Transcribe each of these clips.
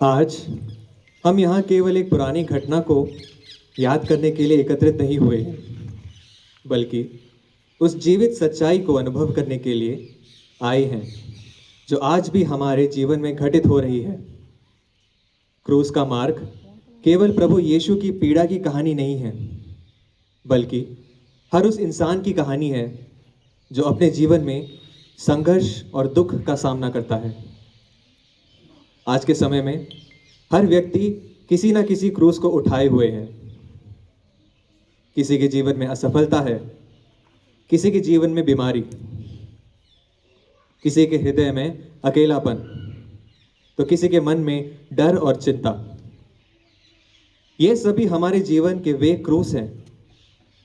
आज हम यहाँ केवल एक पुरानी घटना को याद करने के लिए एकत्रित नहीं हुए हैं, बल्कि उस जीवित सच्चाई को अनुभव करने के लिए आए हैं जो आज भी हमारे जीवन में घटित हो रही है। क्रूस का मार्ग केवल प्रभु यीशु की पीड़ा की कहानी नहीं है, बल्कि हर उस इंसान की कहानी है जो अपने जीवन में संघर्ष और दुख का सामना करता है। आज के समय में हर व्यक्ति किसी न किसी क्रूस को उठाए हुए है। किसी के जीवन में असफलता है, किसी के जीवन में बीमारी, किसी के हृदय में अकेलापन, तो किसी के मन में डर और चिंता। ये सभी हमारे जीवन के वे क्रूस हैं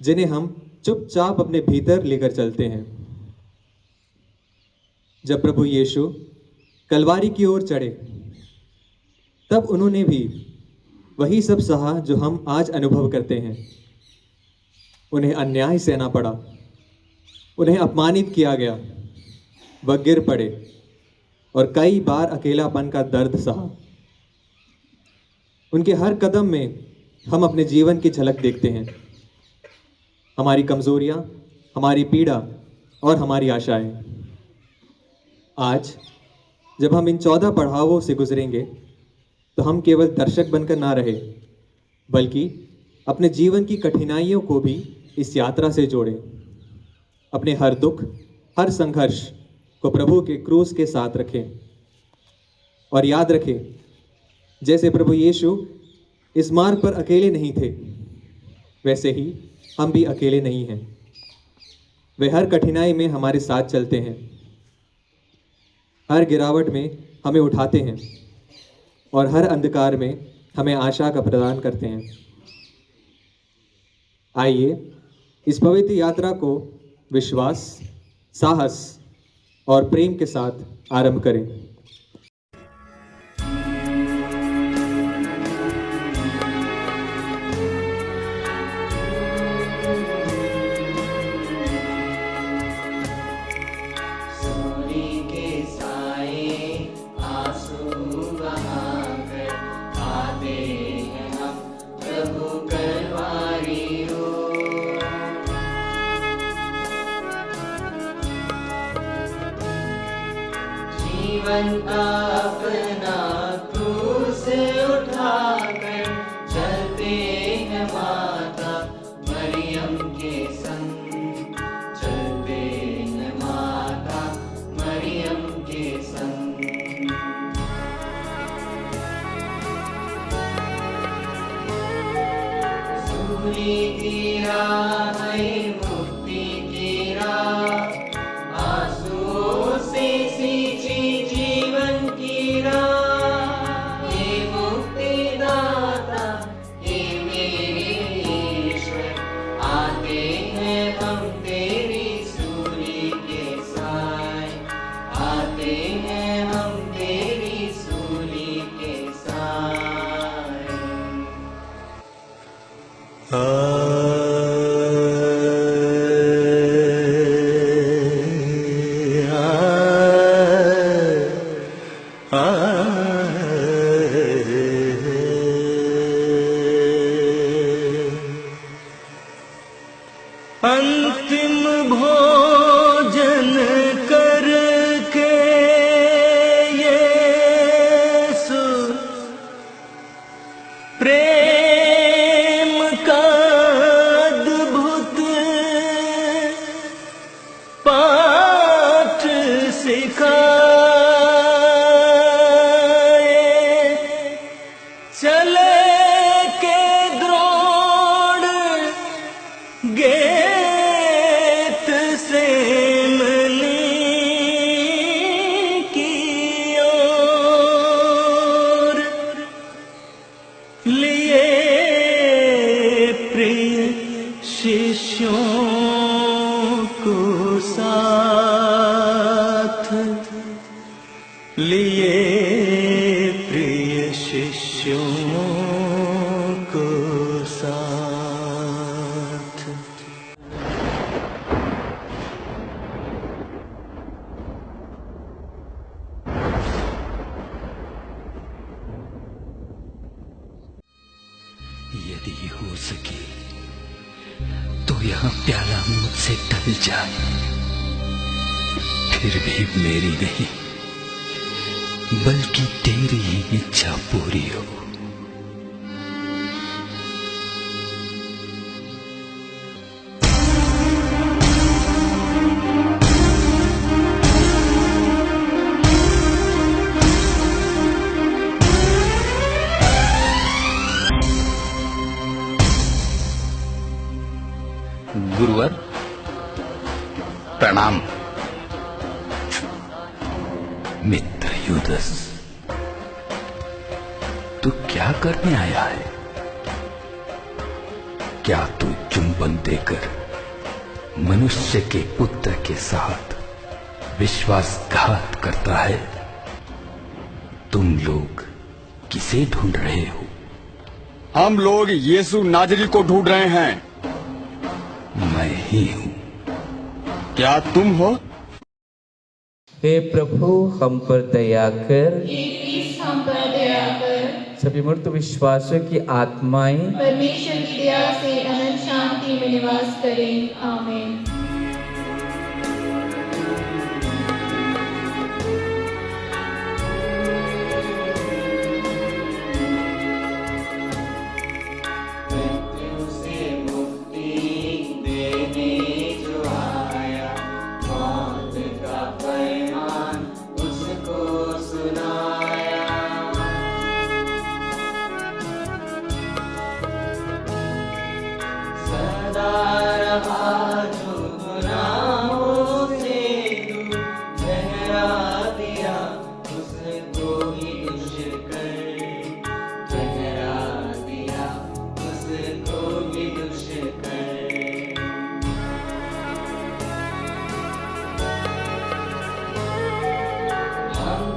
जिन्हें हम चुपचाप अपने भीतर लेकर चलते हैं। जब प्रभु यीशु कलवारी की ओर चढ़े, तब उन्होंने भी वही सब सहा जो हम आज अनुभव करते हैं। उन्हें अन्याय सहना पड़ा, उन्हें अपमानित किया गया, वह गिर पड़े और कई बार अकेलापन का दर्द सहा। उनके हर कदम में हम अपने जीवन की झलक देखते हैं, हमारी कमजोरियां, हमारी पीड़ा और हमारी आशाएं। आज जब हम इन 14 पड़ावों से गुजरेंगे, तो हम केवल दर्शक बनकर ना रहे, बल्कि अपने जीवन की कठिनाइयों को भी इस यात्रा से जोड़ें। अपने हर दुख, हर संघर्ष को प्रभु के क्रूस के साथ रखें और याद रखें, जैसे प्रभु यीशु इस मार्ग पर अकेले नहीं थे, वैसे ही हम भी अकेले नहीं हैं। वे हर कठिनाई में हमारे साथ चलते हैं, हर गिरावट में हमें उठाते हैं और हर अंधकार में हमें आशा का प्रदान करते हैं। आइए इस पवित्र यात्रा को विश्वास, साहस और प्रेम के साथ आरंभ करें। जीवन का अपना क्रूस उठाकर चलते हैं माता मरियम के संग, चलते हैं माता मरियम के संग। सूरी की राह है मुक्ति की राह, आंसुओं से सींची जीवन की राह। हे मुक्तिदाता, हे मेरे ईश्वर, आते हैं हम तेरी सूली के साए, आते हैं हम तेरी सूली के साए। अंतिम भोजन करके यीशु प्रेम का अद्भुत पाठ सिखाए, चले के द्रोण गेत से मनी की ओर लिए प्रिय शिष्यों को साथ, लिए प्रिय शिष्यों को साथ। यदि हो सके तो यह प्याला मुझसे ढल जाए, फिर भी मेरी नहीं बल्कि तेरी ही इच्छा पूरी हो। गुरुवर प्रणाम। मित्र युदस, तू क्या करने आया है? क्या तू चुंबन देकर मनुष्य के पुत्र के साथ विश्वासघात करता है? तुम लोग किसे ढूंढ रहे हो? हम लोग यीशु नाजरी को ढूंढ रहे हैं। मैं ही हूं। क्या तुम हो? हे प्रभु, हम पर दया कर। हम पर दया कर। सभी मृत विश्वासियों की आत्माएं परमेश्वर की दया से अनंत शांति में निवास करें। आमीन।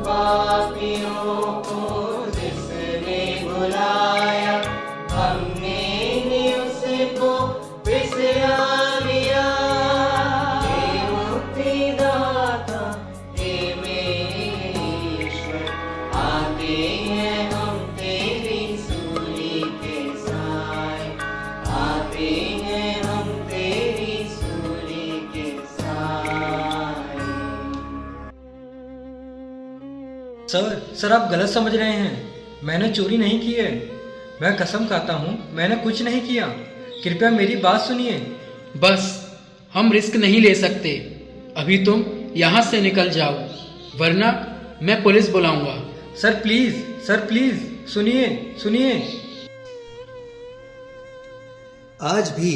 पापियों को जिसने बुलाया, हमने ही उसको बिसरा लिया। हे मुक्तिदाता, हे मेरे ईश्वर, आते हैं हम तेरी सूली के साए, आते हैं हम तेरी सूली के साए। सर आप गलत समझ रहे हैं। मैंने चोरी नहीं की है। मैं कसम खाता हूँ मैंने कुछ नहीं किया। कृपया मेरी बात सुनिए। बस, हम रिस्क नहीं ले सकते। अभी तुम यहाँ से निकल जाओ, वरना मैं पुलिस बुलाऊंगा। सर प्लीज सुनिए। आज भी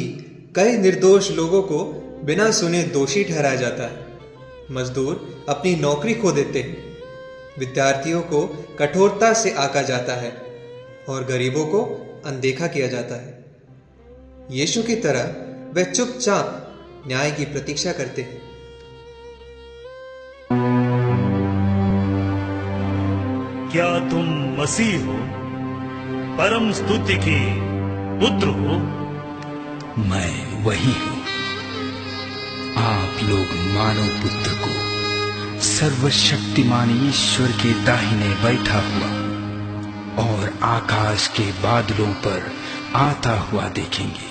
कई निर्दोष लोगों को बिना सुने दोषी ठहराया जाता है। मजदूर अपनी नौकरी खो देते हैं, विद्यार्थियों को कठोरता से आंका जाता है और गरीबों को अनदेखा किया जाता है। यीशु की तरह वे चुपचाप न्याय की प्रतीक्षा करते हैं। क्या तुम मसीह हो, परम स्तुति के पुत्र हो? मैं वही हूं। आप लोग मानव पुत्र को सर्वशक्तिमान ईश्वर के दाहिने बैठा हुआ और आकाश के बादलों पर आता हुआ देखेंगे।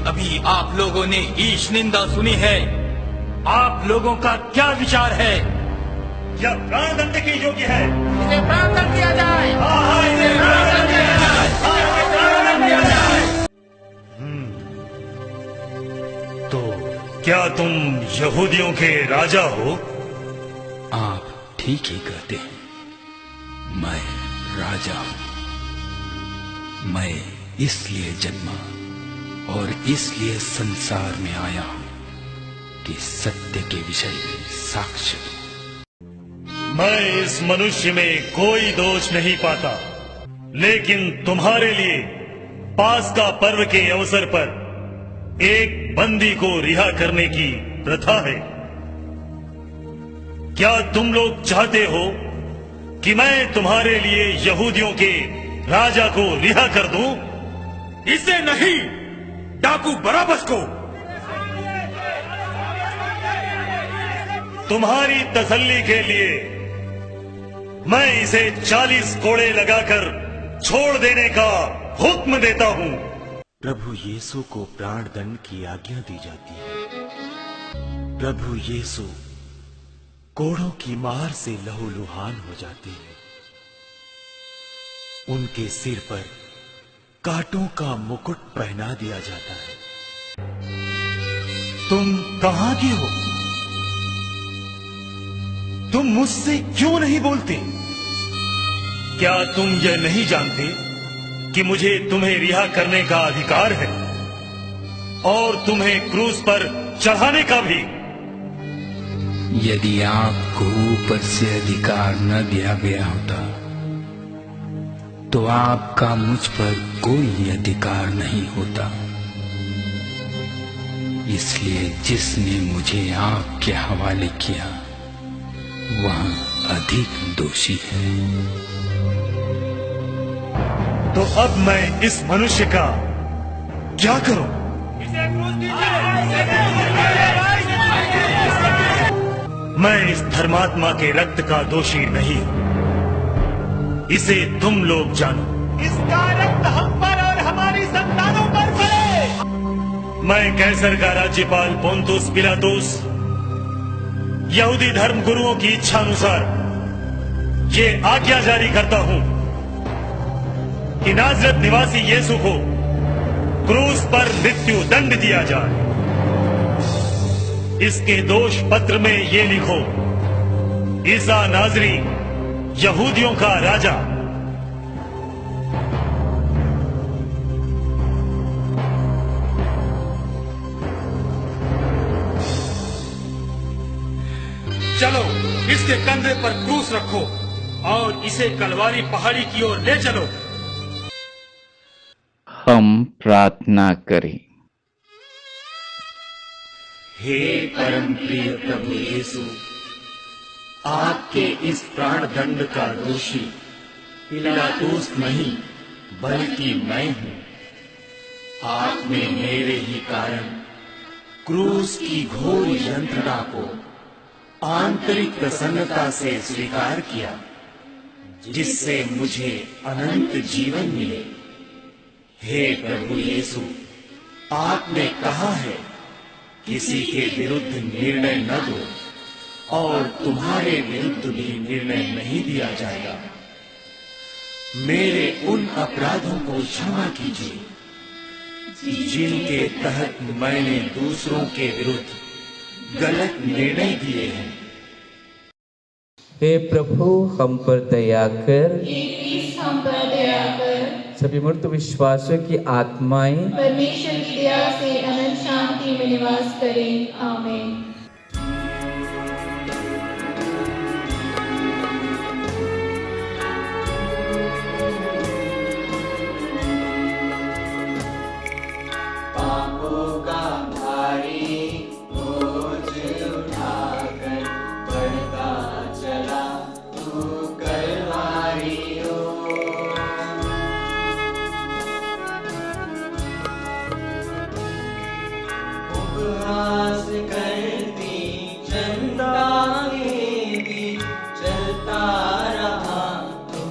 अभी आप लोगों ने ईश निंदा सुनी है। आप लोगों का क्या विचार है? क्या प्राणदंड के योग्य है? इसे प्राणदंड दिया जाए। इसे प्राणदंड दिया जाए। इसे प्राणदंड दिया जाए। तो क्या तुम यहूदियों के राजा हो? आप ठीक ही कहते हैं। मैं राजा हूं। मैं इसलिए जन्मा और इसलिए संसार में आया हूं कि सत्य के विषय में साक्ष्य दूं। मैं इस मनुष्य में कोई दोष नहीं पाता, लेकिन तुम्हारे लिए पास्का पर्व के अवसर पर एक बंदी को रिहा करने की प्रथा है। क्या तुम लोग चाहते हो कि मैं तुम्हारे लिए यहूदियों के राजा को रिहा कर दूं? इसे नहीं, डाकू बराबस को। तुम्हारी तसल्ली के लिए मैं इसे 40 कोड़े लगाकर छोड़ देने का हुक्म देता हूँ। प्रभु यीशु को प्राण दंड की आज्ञा दी जाती है। प्रभु यीशु कोड़ों की मार से लहूलुहान हो जाते हैं। उनके सिर पर कांटों का मुकुट पहना दिया जाता है। तुम कहां के हो? तुम मुझसे क्यों नहीं बोलते? क्या तुम यह नहीं जानते कि मुझे तुम्हें रिहा करने का अधिकार है और तुम्हें क्रूस पर चढ़ाने का भी? यदि आपको ऊपर से अधिकार न दिया गया होता तो आपका मुझ पर कोई अधिकार नहीं होता। इसलिए जिसने मुझे आपके हवाले किया वह अधिक दोषी है। तो अब मैं इस मनुष्य का क्या करूं? मैं इस धर्मात्मा के रक्त का दोषी नहीं हूं, इसे तुम लोग जानो। इसका रक्त हम पर और हमारी संतानों पर पड़े। मैं कैसर का राज्यपाल पोंतुस पिलातुस यहूदी धर्म गुरुओं की इच्छा अनुसार ये आज्ञा जारी करता हूं कि नाजरत निवासी यीशु को क्रूस पर मृत्यु दंड दिया जाए। इसके दोष पत्र में ये लिखो, ईसा नाजरी यहूदियों का राजा। चलो इसके कंधे पर क्रूस रखो और इसे कलवारी पहाड़ी की ओर ले चलो। हम प्रार्थना करें। हे परम प्रिय प्रभु यीशु, आपके इस प्राण दंड का दोषी पिलातुस नहीं बल्कि मैं हूं। आपने मेरे ही कारण क्रूस की घोर यंत्रणा को आंतरिक प्रसन्नता से स्वीकार किया, जिससे मुझे अनंत जीवन मिले। हे प्रभु यीशु, आपने कहा है किसी के विरुद्ध निर्णय न दो और तुम्हारे विरुद्ध भी निर्णय नहीं दिया जाएगा। मेरे उन अपराधों को क्षमा कीजिए जिनके तहत मैंने दूसरों के विरुद्ध गलत निर्णय दिए हैं। हे प्रभु हम पर दया कर। हम पर दया कर। सभी मृत विश्वासियों की आत्माएं परमेश्वर की दया से अनंत शांति में निवास करें। आमीन। पापों का भारी बोझ उठाकर बढ़ता चला तू कलवारी ओर। उपहास करती जनता में भी चलता रहा तू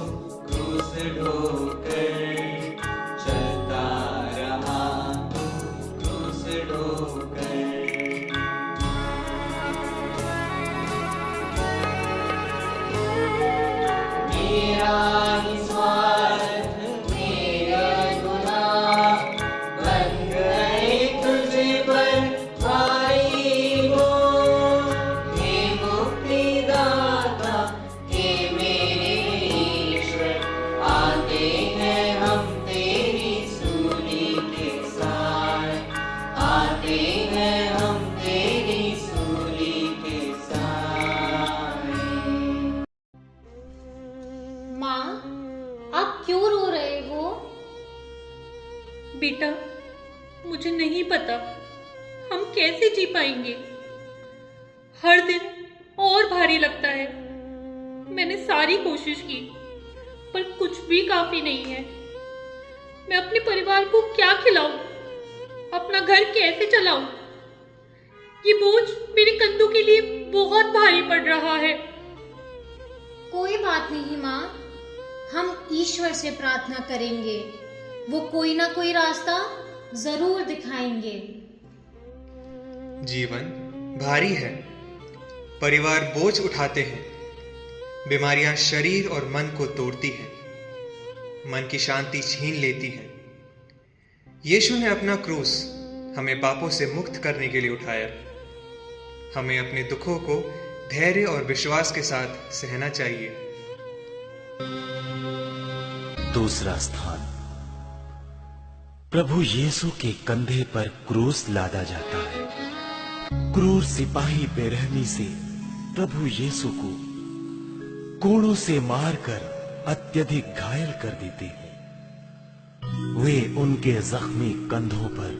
क्रूस ढोकर, चलता रहा तू क्रूस ढोकर। मेरा ही स्वार्थ, मेरे गुनाह बन गए तुझ पर भारी बोझ। हे मुक्तिदाता, हे मेरे ईश्वर, आते हैं हम तेरी सूली के साथ, आते हैं हम तेरी सूली के साथ। माँ, आप क्यों रो रहे हो? बेटा, मुझे नहीं पता हम कैसे जी पाएंगे। हर दिन और भारी लगता है। मैंने सारी कोशिश की पर कुछ भी काफी नहीं है। मैं अपने परिवार को क्या खिलाऊं, अपना घर कैसे चलाऊं? ये बोझ मेरे कंधों के लिए बहुत भारी पड़ रहा है। कोई बात नहीं माँ, हम ईश्वर से प्रार्थना करेंगे, वो कोई ना कोई रास्ता जरूर दिखाएंगे। जीवन भारी है, परिवार बोझ उठाते हैं, बीमारियां शरीर और मन को तोड़ती हैं, मन की शांति छीन लेती हैं। यीशु ने अपना क्रूस हमें पापों से मुक्त करने के लिए उठाया। हमें अपने दुखों को धैर्य और विश्वास के साथ सहना चाहिए। दूसरा स्थान, प्रभु यीशु के कंधे पर क्रूस लादा जाता है। क्रूर सिपाही बेरहमी से प्रभु यीशु को कोड़ों से मारकर अत्यधिक घायल कर देते हैं। वे उनके जख्मी कंधों पर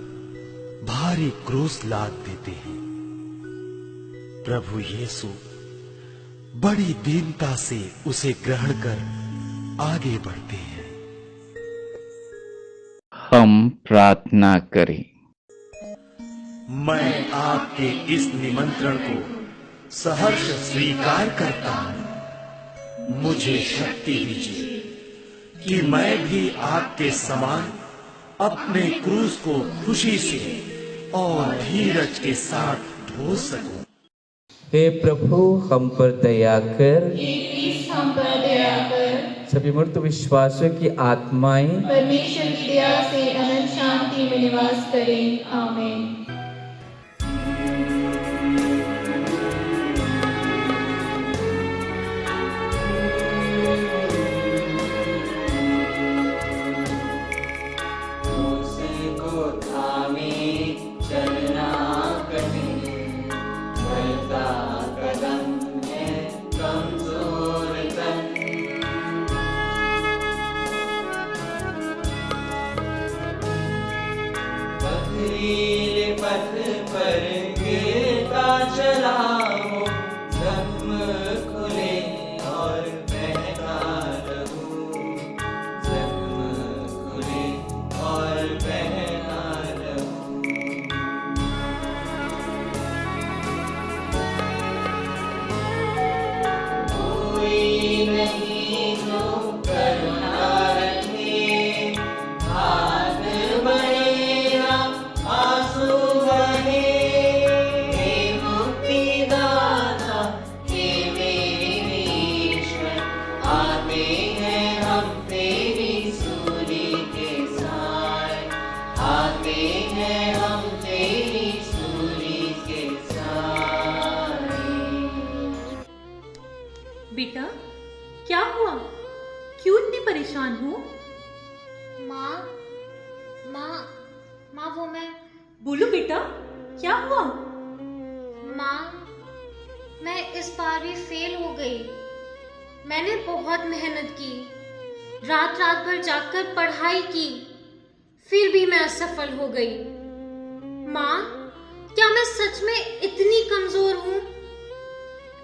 भारी क्रूस लाद देते हैं। प्रभु यीशु बड़ी दीनता से उसे ग्रहण कर आगे बढ़ते हैं। हम प्रार्थना करें। मैं आपके इस निमंत्रण को सहर्ष स्वीकार करता हूं। मुझे शक्ति दीजिए कि मैं भी आपके समान अपने क्रूस को खुशी से और धीरज के साथ ढो सकूं। हे प्रभु, हम पर दया कर। हम पर दया कर। सभी मृत विश्वासियों की आत्माएं परमेश्वर की दया से अनंत शांति में निवास करें। आमीन। उसको थामे चलना कठिन, बढ़ता कदम है कमजोर तन। पथरीले पथ पर गिरता चला हूँ, जख्म खुले और बहता रहूं, जख्म खुले और बहता रहूं। कोई नहीं जो करुणा रखे, हाथ बढ़ेगा आंसू बहे। हे मुक्तिदाता, हे मेरे ईश्वर, आते हैं हम तेरी सूली के साथ, आते हैं हम तेरी सूली के साथ। बेटा, क्या हुआ? क्यों इतनी परेशान हो? माँ माँ माँ, वो मैं बोलो बेटा, क्या हुआ? माँ, मैं इस बार भी फेल हो गई। मैंने बहुत मेहनत की, रात रात भर जागकर पढ़ाई की, फिर भी मैं असफल हो गई। माँ, क्या मैं सच में इतनी कमजोर हूँ?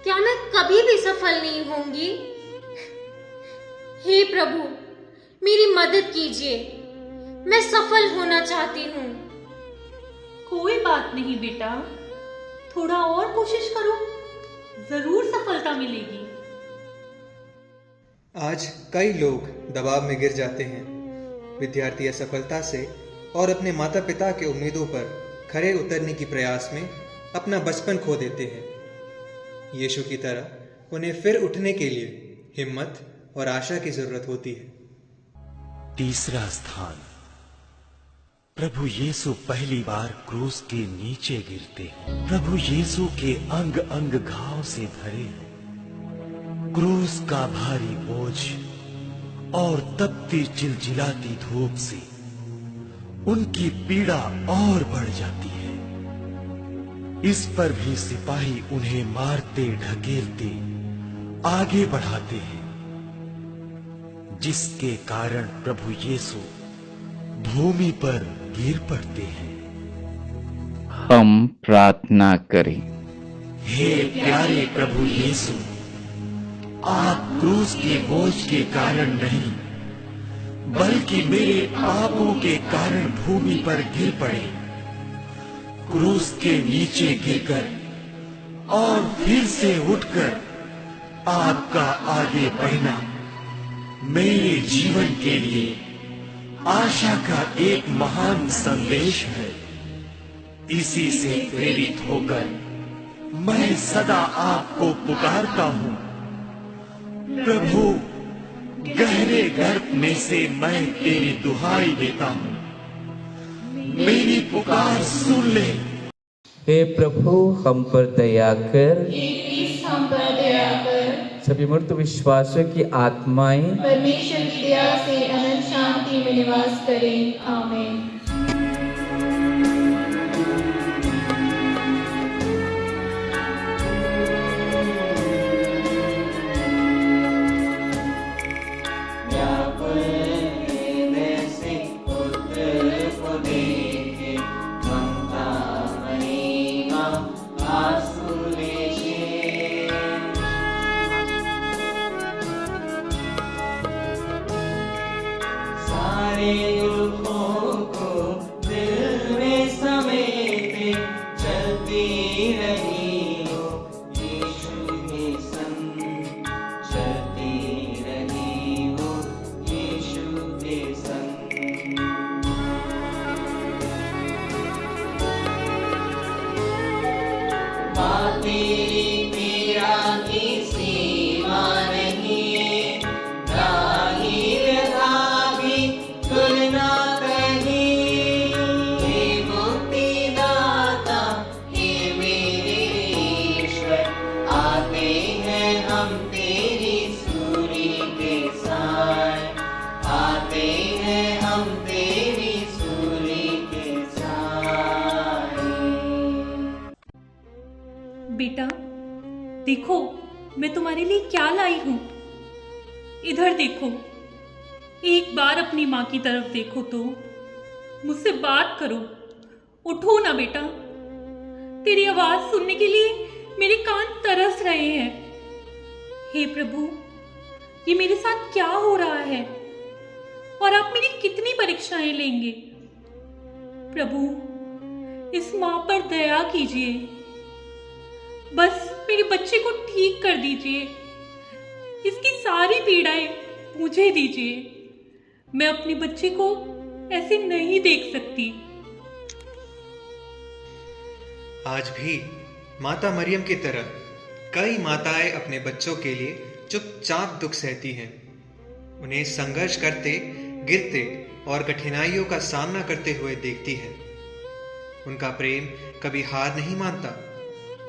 क्या मैं कभी भी सफल नहीं होंगी? हे प्रभु, मेरी मदद कीजिए, मैं सफल होना चाहती हूँ। कोई बात नहीं बेटा, थोड़ा और कोशिश करो, जरूर सफलता मिलेगी। आज कई लोग दबाव में गिर जाते हैं। विद्यार्थी असफलता से और अपने माता पिता के उम्मीदों पर खरे उतरने की प्रयास में अपना बचपन खो देते हैं। यीशु की तरह उन्हें फिर उठने के लिए हिम्मत और आशा की जरूरत होती है। तीसरा स्थान, प्रभु यीशु पहली बार क्रूस के नीचे गिरते हैं। प्रभु यीशु के अंग अंग घाव से भरे हैं। क्रूस का भारी बोझ और तपती चिलचिलाती धूप से उनकी पीड़ा और बढ़ जाती है। इस पर भी सिपाही उन्हें मारते ढकेलते आगे बढ़ाते हैं, जिसके कारण प्रभु यीशु भूमि पर गिर पड़ते हैं। हम प्रार्थना करें। हे प्यारे प्रभु यीशु, आप क्रूस के बोझ के कारण नहीं, बल्कि मेरे पापों के कारण भूमि पर गिर पड़े। क्रूस के नीचे गिरकर और फिर से उठकर आपका आगे बढ़ना मेरे जीवन के लिए आशा का एक महान संदेश है। इसी से प्रेरित होकर मैं सदा आपको पुकारता हूँ। प्रभु, गहरे गर्भ में से मैं तेरी दुहाई देता हूँ, मेरी पुकार सुन ले। हे प्रभु, हम पर दया कर। हम पर दया कर। सभी मृत विश्वासों की आत्माएं परमेश्वर की दया से अनंत शांति में निवास करें। आमीन। दुखों को दिल में समेटे चलती रही हो यीशु के संग, चलती रही हो यीशु के संग। तेरी पीड़ा की सीमा नहीं, राही व्यथा भी तुलना कहीं। हे मुक्तिदाता, हे मेरे ईश्वर, आते हैं हम तेरी सूरी के साथ, आते हैं हम तेरी सूरी के साथ। बेटा देखो, मैं तुम्हारे लिए क्या लाई हूं। इधर देखो, एक बार अपनी माँ की तरफ देखो तो मुझसे बात करो। उठो ना बेटा, तेरी आवाज सुनने के लिए मेरे कान तरस रहे हैं। हे प्रभु, ये मेरे साथ क्या हो रहा है और आप मेरी कितनी परीक्षाएं लेंगे। प्रभु, इस माँ पर दया कीजिए, बस मेरे बच्चे को ठीक कर दीजिए, इसकी सारी पीड़ाएं मुझे दीजिए। मैं अपने बच्चे को ऐसे नहीं देख सकती। आज भी माता मरियम की तरह कई माताएं अपने बच्चों के लिए चुपचाप दुख सहती हैं, उन्हें संघर्ष करते, गिरते और कठिनाइयों का सामना करते हुए देखती हैं। उनका प्रेम कभी हार नहीं मानता,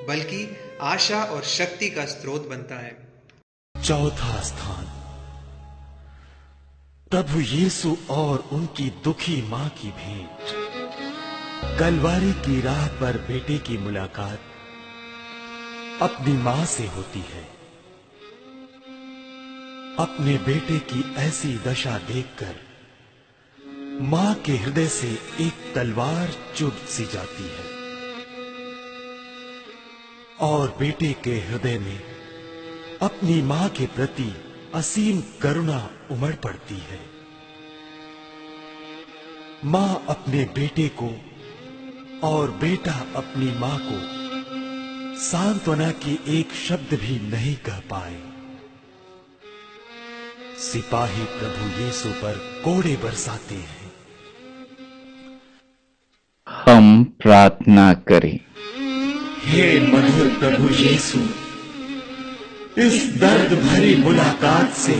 बल्कि आशा और शक्ति का स्रोत बनता है। चौथा स्थान, प्रभु यीशु और उनकी दुखी मां की भेंट। कलवारी की राह पर बेटे की मुलाकात अपनी मां से होती है। अपने बेटे की ऐसी दशा देखकर मां के हृदय से एक तलवार चुभ सी जाती है और बेटे के हृदय में अपनी मां के प्रति असीम करुणा उमड़ पड़ती है। मां अपने बेटे को और बेटा अपनी मां को सांत्वना की एक शब्द भी नहीं कह पाए। सिपाही प्रभु यीशु पर कोड़े बरसाते हैं। हम प्रार्थना करें। हे मधुर प्रभु यीशु, इस दर्द भरी मुलाकात से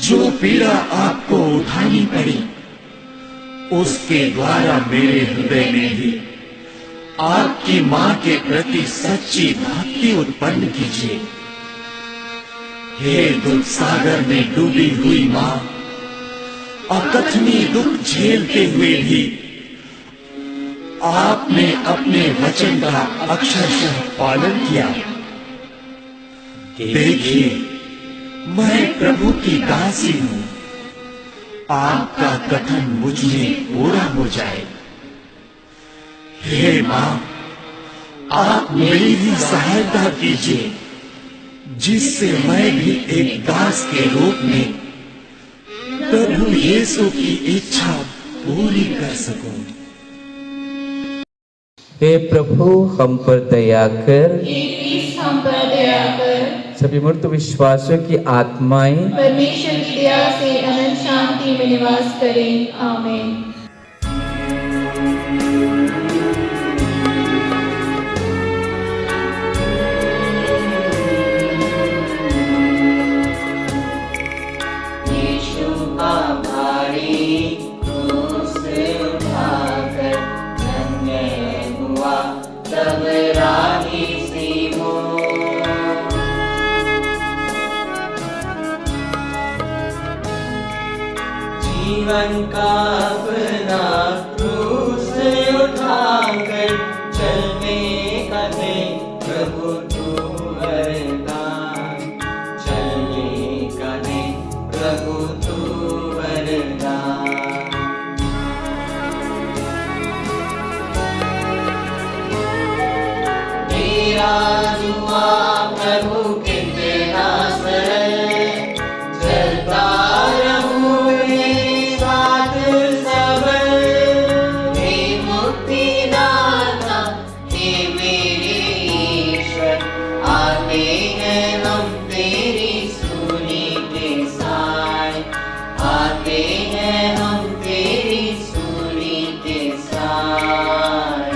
जो पीड़ा आपको उठानी पड़ी, उसके द्वारा मेरे हृदय में भी आपकी मां के प्रति सच्ची भक्ति उत्पन्न कीजिए। हे दुख सागर में डूबी हुई मां, अकथनीय दुख झेलते हुए भी आपने अपने वचन का अक्षरशः पालन किया। देखिए, मैं प्रभु की दासी हूं, आपका कथन मुझ में पूरा हो जाए। हे मां, आप मेरी भी सहायता कीजिए, जिससे मैं भी एक दास के रूप में प्रभु यीशु की इच्छा पूरी कर सकूं। हे प्रभु, हम पर दया कर। हम पर दया कर। सभी मृत विश्वासियों की आत्माएं परमेश्वर की दया से अनंत शांति में निवास करें। आमीन। यीशु का भारी क्रूस उठाकर धन्य हुआ तब राही सीमोन। जीवन का अपना क्रूस उठाकर चलने का दे प्रभु तू वरदान, चलने का दे प्रभु तू वरदान। मेरा दुआ प्रभु कितना सरल, चलता रहूं मेरे साथ सबल। हे मुक्तिदाता हे मेरे ईश्वर, आते हैं हम तेरी सूली के साय, आते हैं हम तेरी सूली के साय।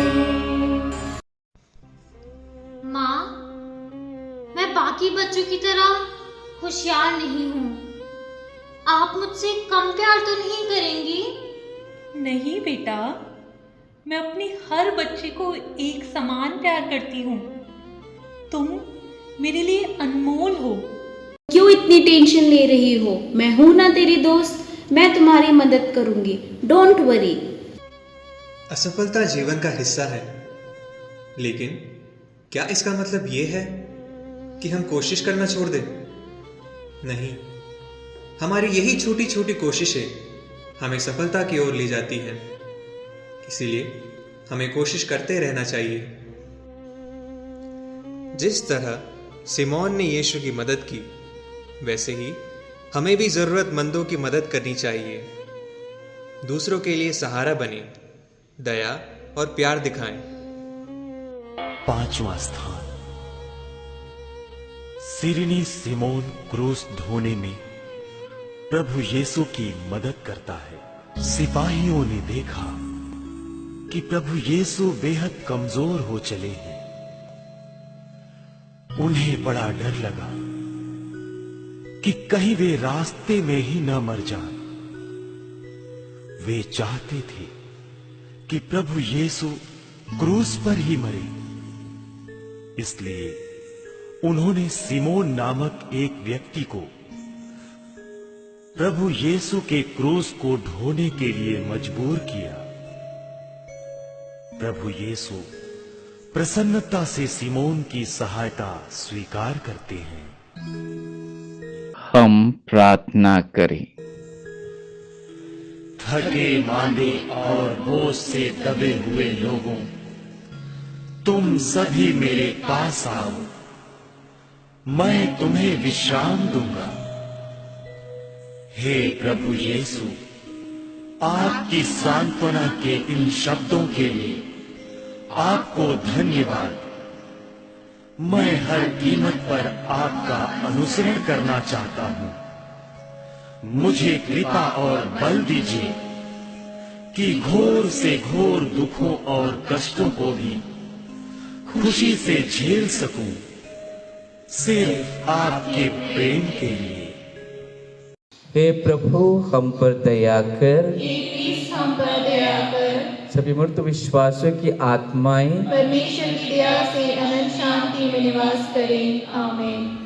माँ, मैं बाकी बच्चों की तरह होशियार नहीं हूँ। आप मुझसे कम प्यार तो नहीं करेंगी? नहीं बेटा, मैं अपने हर बच्चे को एक समान प्यार करती हूँ। तुम मेरे लिए अनमोल हो। क्यों इतनी टेंशन ले रही हो? मैं हूं ना तेरी दोस्त, मैं तुम्हारी मदद करूंगी। Don't worry. असफलता जीवन का हिस्सा है, लेकिन क्या इसका मतलब ये है कि हम कोशिश करना छोड़ दें? नहीं, हमारी यही छोटी छोटी कोशिशें हमें सफलता की ओर ले जाती हैं। इसीलिए हमें कोशिश करते रहना चाहिए। जिस तरह सिमोन ने यीशु की मदद की, वैसे ही हमें भी जरूरतमंदों की मदद करनी चाहिए। दूसरों के लिए सहारा बने, दया और प्यार दिखाएं। 5वां स्थान, सिरिनी सिमोन क्रूस ढोने में प्रभु यीशु की मदद करता है। सिपाहियों ने देखा कि प्रभु यीशु बेहद कमजोर हो चले हैं। उन्हें बड़ा डर लगा कि कहीं वे रास्ते में ही न मर जाएं। वे चाहते थे कि प्रभु यीशु क्रूस पर ही मरे। इसलिए उन्होंने सिमोन नामक एक व्यक्ति को प्रभु यीशु के क्रूस को ढोने के लिए मजबूर किया। प्रभु यीशु प्रसन्नता से सिमोन की सहायता स्वीकार करते हैं। हम प्रार्थना करें। थके मांदे और बोझ से दबे हुए लोगों, तुम सभी मेरे पास आओ, मैं तुम्हें विश्राम दूंगा। हे प्रभु यीशु, आपकी सांत्वना के इन शब्दों के लिए आपको धन्यवाद। मैं हर कीमत पर आपका अनुसरण करना चाहता हूं। मुझे कृपा और बल दीजिए कि घोर से घोर दुखों और कष्टों को भी खुशी से झेल सकूं, सिर्फ आपके प्रेम के लिए। हे प्रभु, हम पर दया कर। हम पर दया कर। सभी मृत विश्वासियों की आत्माएं परमेश्वर की दया से अनंत शांति में निवास करें। आमीन।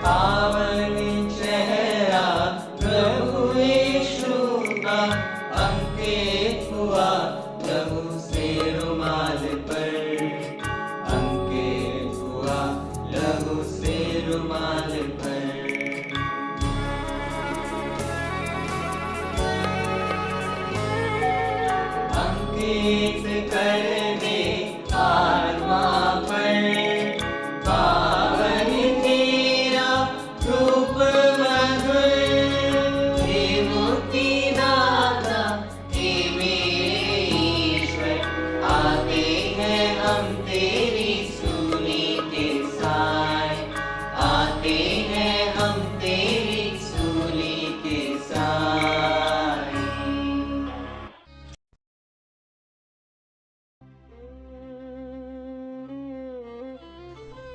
पावन चेहरा प्रभु यीशु का अंकित हुआ प्रभु से रुमाल पर, अंकित हुआ लहू से रुमाल पर। प्रेरित कर दे आत्मा पर, पावन तेरा रूप मधुर, हे मुक्तिदाता हे मेरे ईश्वर, आते हैं हम तेरी सूली के साय, आते हैं हम तेरी सूली के साय।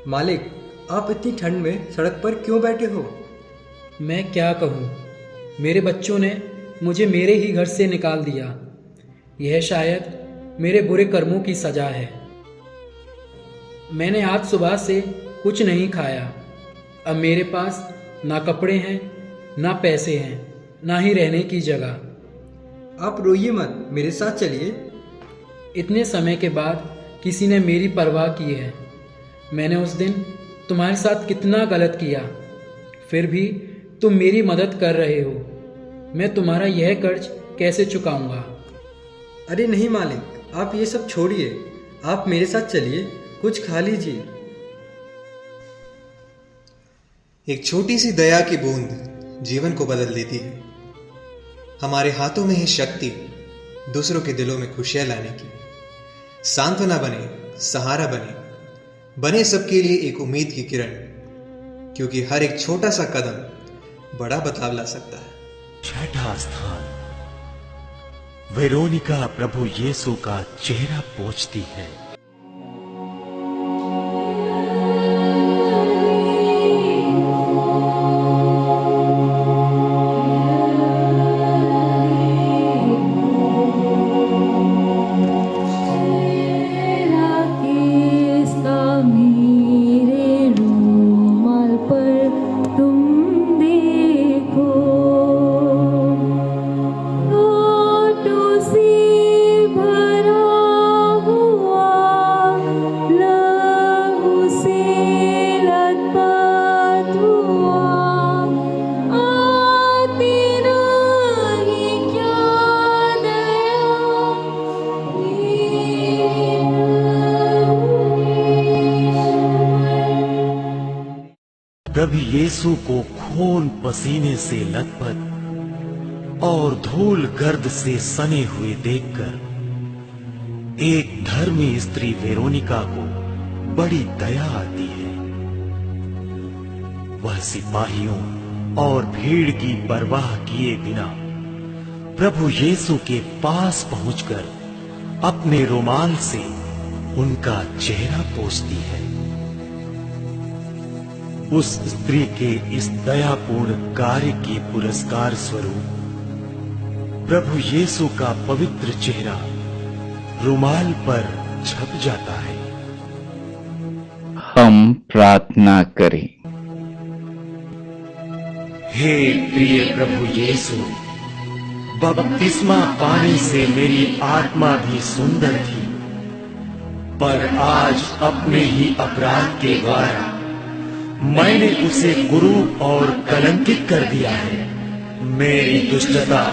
मालिक, आप इतनी ठंड में सड़क पर क्यों बैठे हो? मैं क्या कहूँ, मेरे बच्चों ने मुझे मेरे ही घर से निकाल दिया। यह शायद मेरे बुरे कर्मों की सजा है। मैंने आज सुबह से कुछ नहीं खाया। अब मेरे पास ना कपड़े हैं, ना पैसे हैं, ना ही रहने की जगह। आप रोइए मत, मेरे साथ चलिए। इतने समय के बाद किसी ने मेरी परवाह की है। मैंने उस दिन तुम्हारे साथ कितना गलत किया, फिर भी तुम मेरी मदद कर रहे हो। मैं तुम्हारा यह कर्ज कैसे चुकाऊंगा? अरे नहीं मालिक, आप ये सब छोड़िए, आप मेरे साथ चलिए, कुछ खा लीजिए। एक छोटी सी दया की बूंद जीवन को बदल देती है। हमारे हाथों में है शक्ति दूसरों के दिलों में खुशियां लाने की। सांत्वना बने, सहारा बने, बने सबके लिए एक उम्मीद की किरण, क्योंकि हर एक छोटा सा कदम बड़ा बदलाव ला सकता है। छठा स्थान, वेरोनिका प्रभु यीशु का चेहरा पोंछती है। प्रभु यीशु को खून पसीने से लथपथ और धूल गर्द से सने हुए देखकर एक धर्मी स्त्री वेरोनिका को बड़ी दया आती है। वह सिपाहियों और भीड़ की परवाह किए बिना प्रभु यीशु के पास पहुंचकर अपने रुमाल से उनका चेहरा पोंछती है। उस स्त्री के इस दयापूर्ण कार्य के पुरस्कार स्वरूप प्रभु यीशु का पवित्र चेहरा रुमाल पर छप जाता है। हम प्रार्थना करें। हे प्रिय प्रभु यीशु, बपतिस्मा पाने से मेरी आत्मा भी सुंदर थी, पर आज अपने ही अपराध के द्वारा मैंने उसे कुरूप और कलंकित कर दिया है। मेरी दुष्टता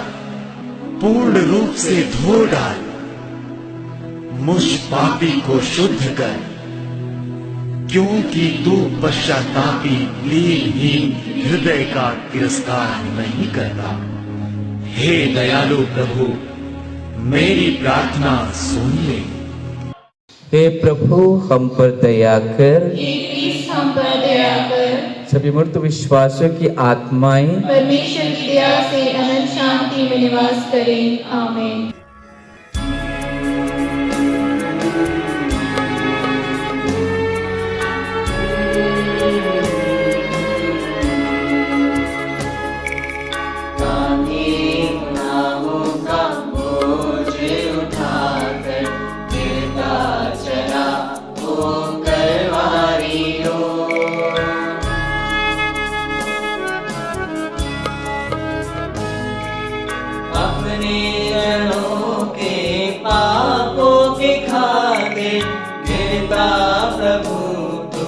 पूर्ण रूप से धो डाल, मुझ पापी को शुद्ध कर, क्योंकि तू पश्चातापी लीनहीन हृदय का तिरस्कार नहीं करता। हे दयालु प्रभु, मेरी प्रार्थना सुन ले। हे प्रभु, हम पर दया कर। हम पर दया कर। सभी मृत विश्वासियों की आत्माएं परमेश्वर की दया से अनंत शांति में निवास करें। आमीन। प्रभु तू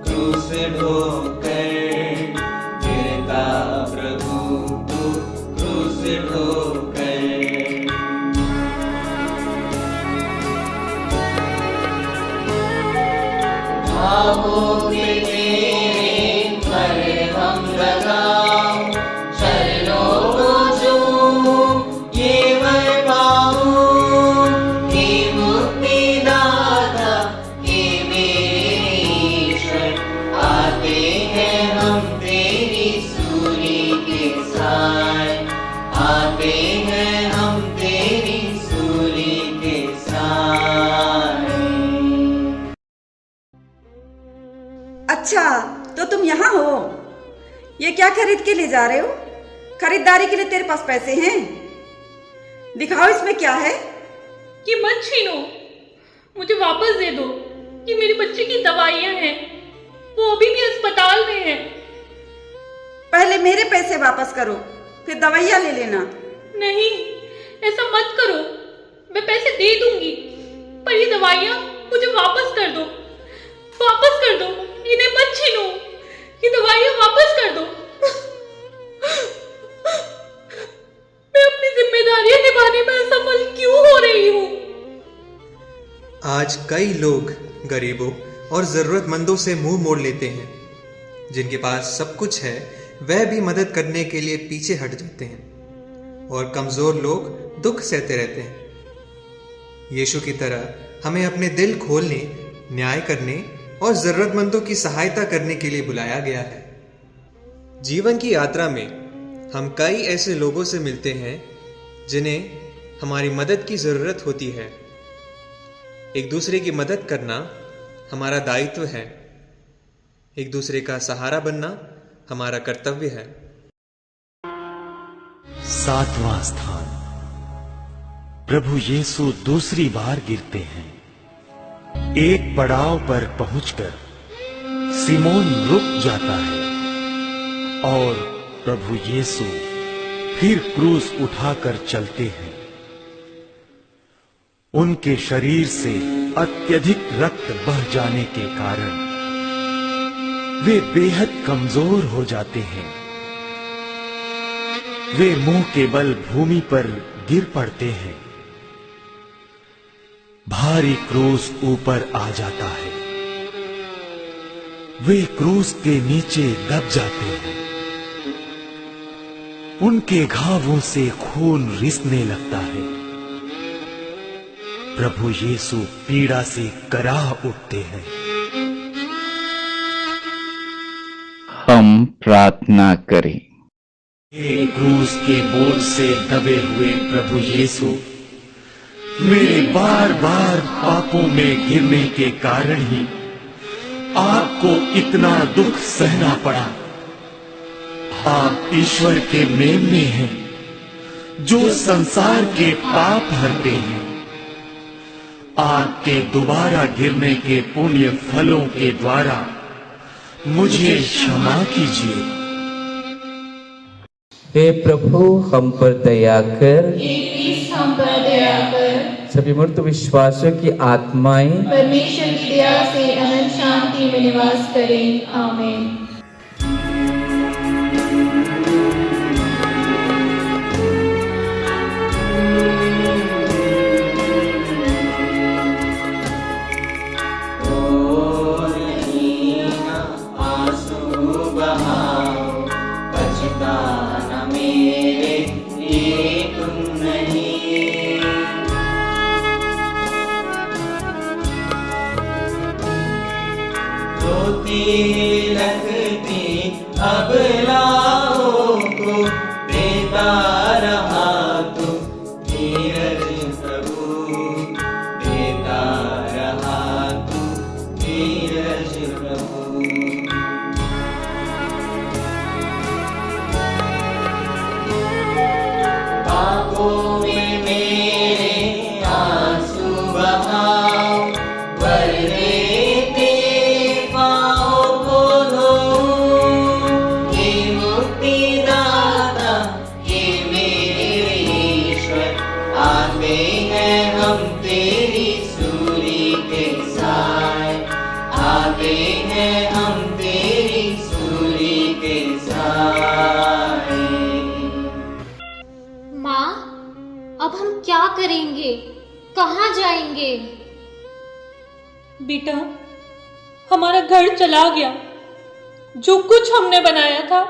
क्रूस ढोकर गिरता, प्रभु तू क्रूस ढोकर। आते हैं हम तेरी सूली के साए। अच्छा, तो तुम यहाँ हो? ये क्या खरीद के ले जा रहे हो? खरीदारी के लिए तेरे पास पैसे हैं? दिखाओ इसमें क्या है। ये मत छीनो, मुझे वापस दे दो। ये मेरी बच्ची की दवाइयाँ हैं, वो अभी भी अस्पताल में है। पहले मेरे पैसे वापस करो, फिर दवाइयाँ ले लेना। नहीं, ऐसा मत करो। मैं पैसे दे दूंगी, पर ये दवाइयाँ मुझे वापस कर दो। वापस कर दो, इन्हें मत छीनो। ये दवाइयाँ वापस कर दो। मैं अपनी जिम्मेदारियां निभाने में असफल क्यों हो रही हूँ? आज कई लोग गरीबों और जरूरतमंदों से मुंह मोड़ लेते हैं। जिनके पास सब कुछ है वह भी मदद करने के लिए पीछे हट जाते हैं और कमजोर लोग दुख सहते रहते हैं। यीशु की तरह हमें अपने दिल खोलने, न्याय करने और जरूरतमंदों की सहायता करने के लिए बुलाया गया है। जीवन की यात्रा में हम कई ऐसे लोगों से मिलते हैं जिन्हें हमारी मदद की जरूरत होती है। एक दूसरे की मदद करना हमारा दायित्व है। एक दूसरे का सहारा बनना हमारा कर्तव्य है। 7वां स्थान। प्रभु यीशु दूसरी बार गिरते हैं। एक पड़ाव पर पहुंचकर सिमोन रुक जाता है और प्रभु यीशु फिर क्रूस उठाकर चलते हैं। उनके शरीर से अत्यधिक रक्त बह जाने के कारण वे बेहद कमजोर हो जाते हैं। वे मुंह के बल भूमि पर गिर पड़ते हैं। भारी क्रूस ऊपर आ जाता है। वे क्रूस के नीचे दब जाते हैं। उनके घावों से खून रिसने लगता है। प्रभु यीशु पीड़ा से कराह उठते हैं। हम प्रार्थना करें। हे क्रूस के बोझ से दबे हुए प्रभु यीशु, मेरे बार बार पापों में गिरने के कारण ही आपको इतना दुख सहना पड़ा। आप ईश्वर के मेमने हैं जो संसार के पाप हरते हैं। आपके दोबारा गिरने के पुण्य फलों के द्वारा मुझे क्षमा कीजिए। हे प्रभु, हम पर दया कर। हम पर दया कर। सभी मृत विश्वासियों की आत्माएं परमेश्वर की दया से अनंत शांति में निवास करें। आमीन। लगती अबलाओं को देता रहा तू धीरज प्रभु, देता रहा तू धीरज प्रभु। पापों में मेरे आंसू बहाओ, वरने अब हम क्या करेंगे, कहाँ जाएंगे? बेटा, हमारा घर चला गया। जो कुछ हमने बनाया था,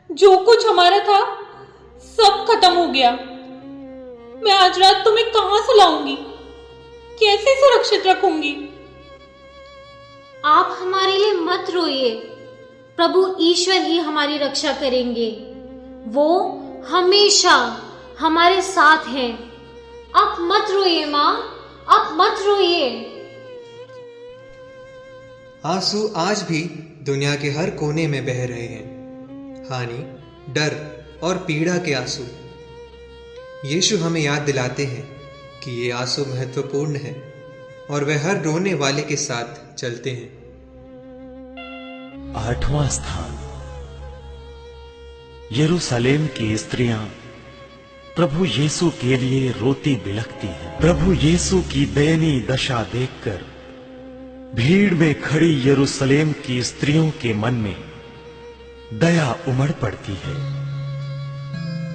जो कुछ हमारा था, सब खत्म हो गया। मैं आज रात तुम्हें कहाँ सुलाऊंगी, कैसे सुरक्षित रखूंगी? आप हमारे लिए मत रोइए। प्रभु ईश्वर ही हमारी रक्षा करेंगे। वो हमेशा हमारे साथ है। आप मत रोइए माँ, आप मत रोइए। आंसू आज भी दुनिया के हर कोने में बह रहे हैं, हानि, डर और पीड़ा के आंसू। यीशु हमें याद दिलाते हैं कि ये आंसू महत्वपूर्ण है और वे हर रोने वाले के साथ चलते हैं। 8वां स्थान। यरूशलेम की स्त्रियां प्रभु यीशु के लिए रोती बिलखती हैं। प्रभु यीशु की दयनीय दशा देखकर भीड़ में खड़ी यरूशलेम की स्त्रियों के मन में दया उमड़ पड़ती है।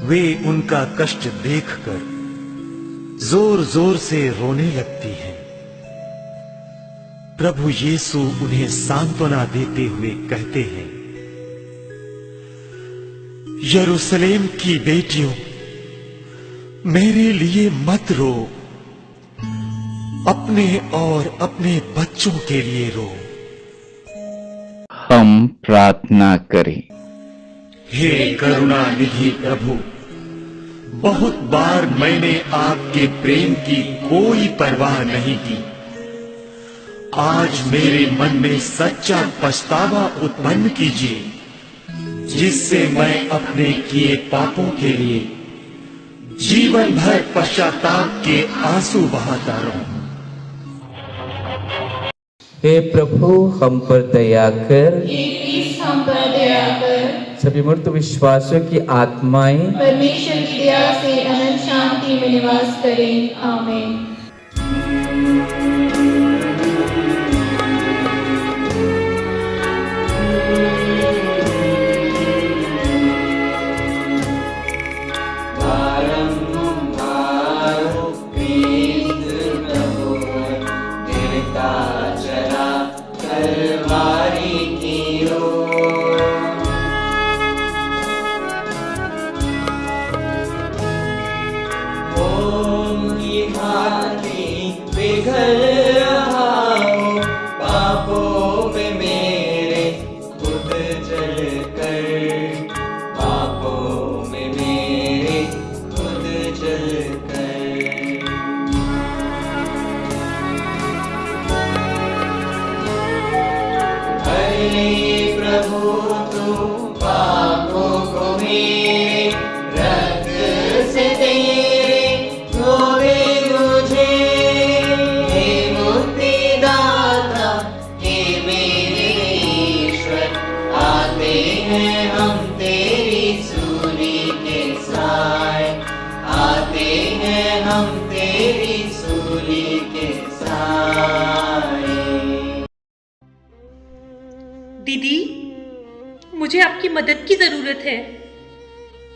वे उनका कष्ट देखकर जोर जोर से रोने लगती हैं। प्रभु यीशु उन्हें सांत्वना देते हुए कहते हैं, यरूशलेम की बेटियों, मेरे लिए मत रो, अपने और अपने बच्चों के लिए रो। हम प्रार्थना करें। हे करुणा निधि प्रभु, बहुत बार मैंने आपके प्रेम की कोई परवाह नहीं की। आज मेरे मन में सच्चा पछतावा उत्पन्न कीजिए, जिससे मैं अपने किए पापों के लिए जीवन भर पश्चाताप के आंसू बहाता रहूं। हे प्रभु, हम पर दया कर। हम पर दया कर। सभी मृत विश्वासियों की आत्माएं परमेश्वर की दया से अनंत शांति में निवास करें। आमीन। दीदी, मुझे आपकी मदद की जरूरत है।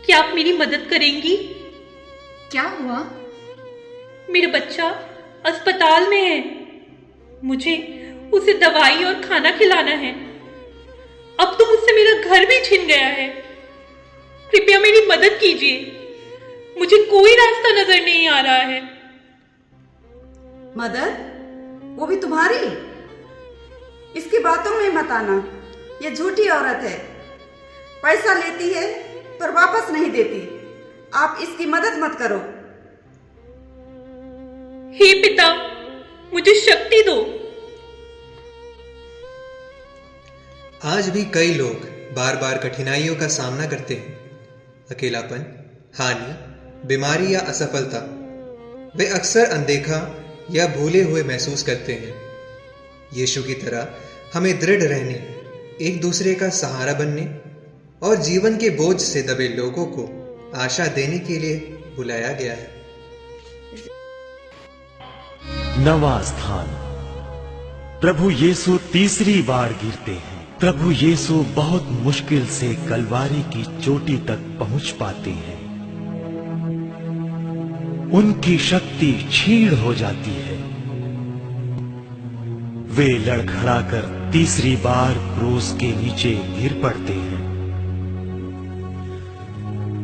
क्या आप मेरी मदद करेंगी? क्या हुआ? मेरा बच्चा अस्पताल में है। मुझे उसे दवाई और खाना खिलाना है। अब तो मुझसे मेरा घर भी छिन गया है। कृपया मेरी मदद कीजिए। मुझे कोई रास्ता नजर नहीं आ रहा है। मदद? वो भी तुम्हारी? इसकी बातों में मत आना। ये झूठी औरत है। पैसा लेती है पर वापस नहीं देती। आप इसकी मदद मत करो। हे पिता, मुझे शक्ति दो। आज भी कई लोग बार बार कठिनाइयों का सामना करते हैं। अकेलापन, हानि, बीमारी या असफलता। वे अक्सर अनदेखा या भूले हुए महसूस करते हैं। यीशु की तरह हमें दृढ़ रहने, एक दूसरे का सहारा बनने और जीवन के बोझ से दबे लोगों को आशा देने के लिए बुलाया गया है। 9वां स्थान। प्रभु यीशु तीसरी बार गिरते हैं। प्रभु यीशु बहुत मुश्किल से कलवारी की चोटी तक पहुंच पाते हैं। उनकी शक्ति क्षीण हो जाती है। वे लड़खड़ाकर तीसरी बार क्रूस के नीचे गिर पड़ते हैं।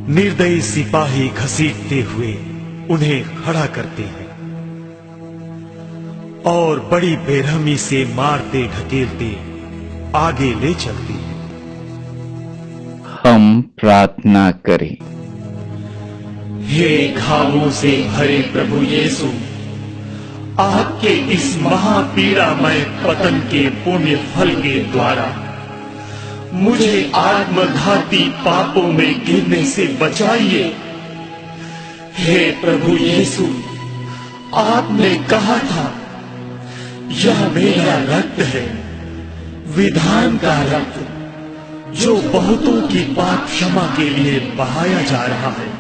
निर्दयी सिपाही घसीटते हुए उन्हें खड़ा करते हैं और बड़ी बेरहमी से मारते ढकेलते आगे ले चलते हैं। हम प्रार्थना करें। हे घावों से भरे प्रभु यीशु, आपके इस महापीड़ामय पतन के पुण्य फल के द्वारा मुझे आत्मघाती पापों में गिरने से बचाइए। हे प्रभु यीशु, आपने कहा था, यह मेरा रक्त है, विधान का रक्त, जो बहुतों की पाप क्षमा के लिए बहाया जा रहा है।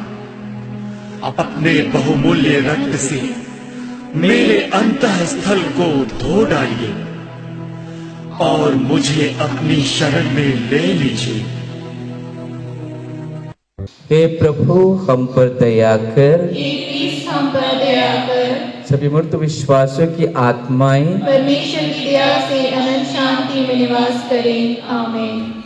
अपने बहुमूल्य रक्त से मेरे अंतःस्थल को धो डालिए और मुझे अपनी शरण में ले लीजिए। हे प्रभु, हम पर दया कर। हे क्रिस्त, हम पर दया कर। सभी मृत विश्वासियों की आत्माएं परमेश्वर की दया से अनंत शांति में निवास करें। आमीन।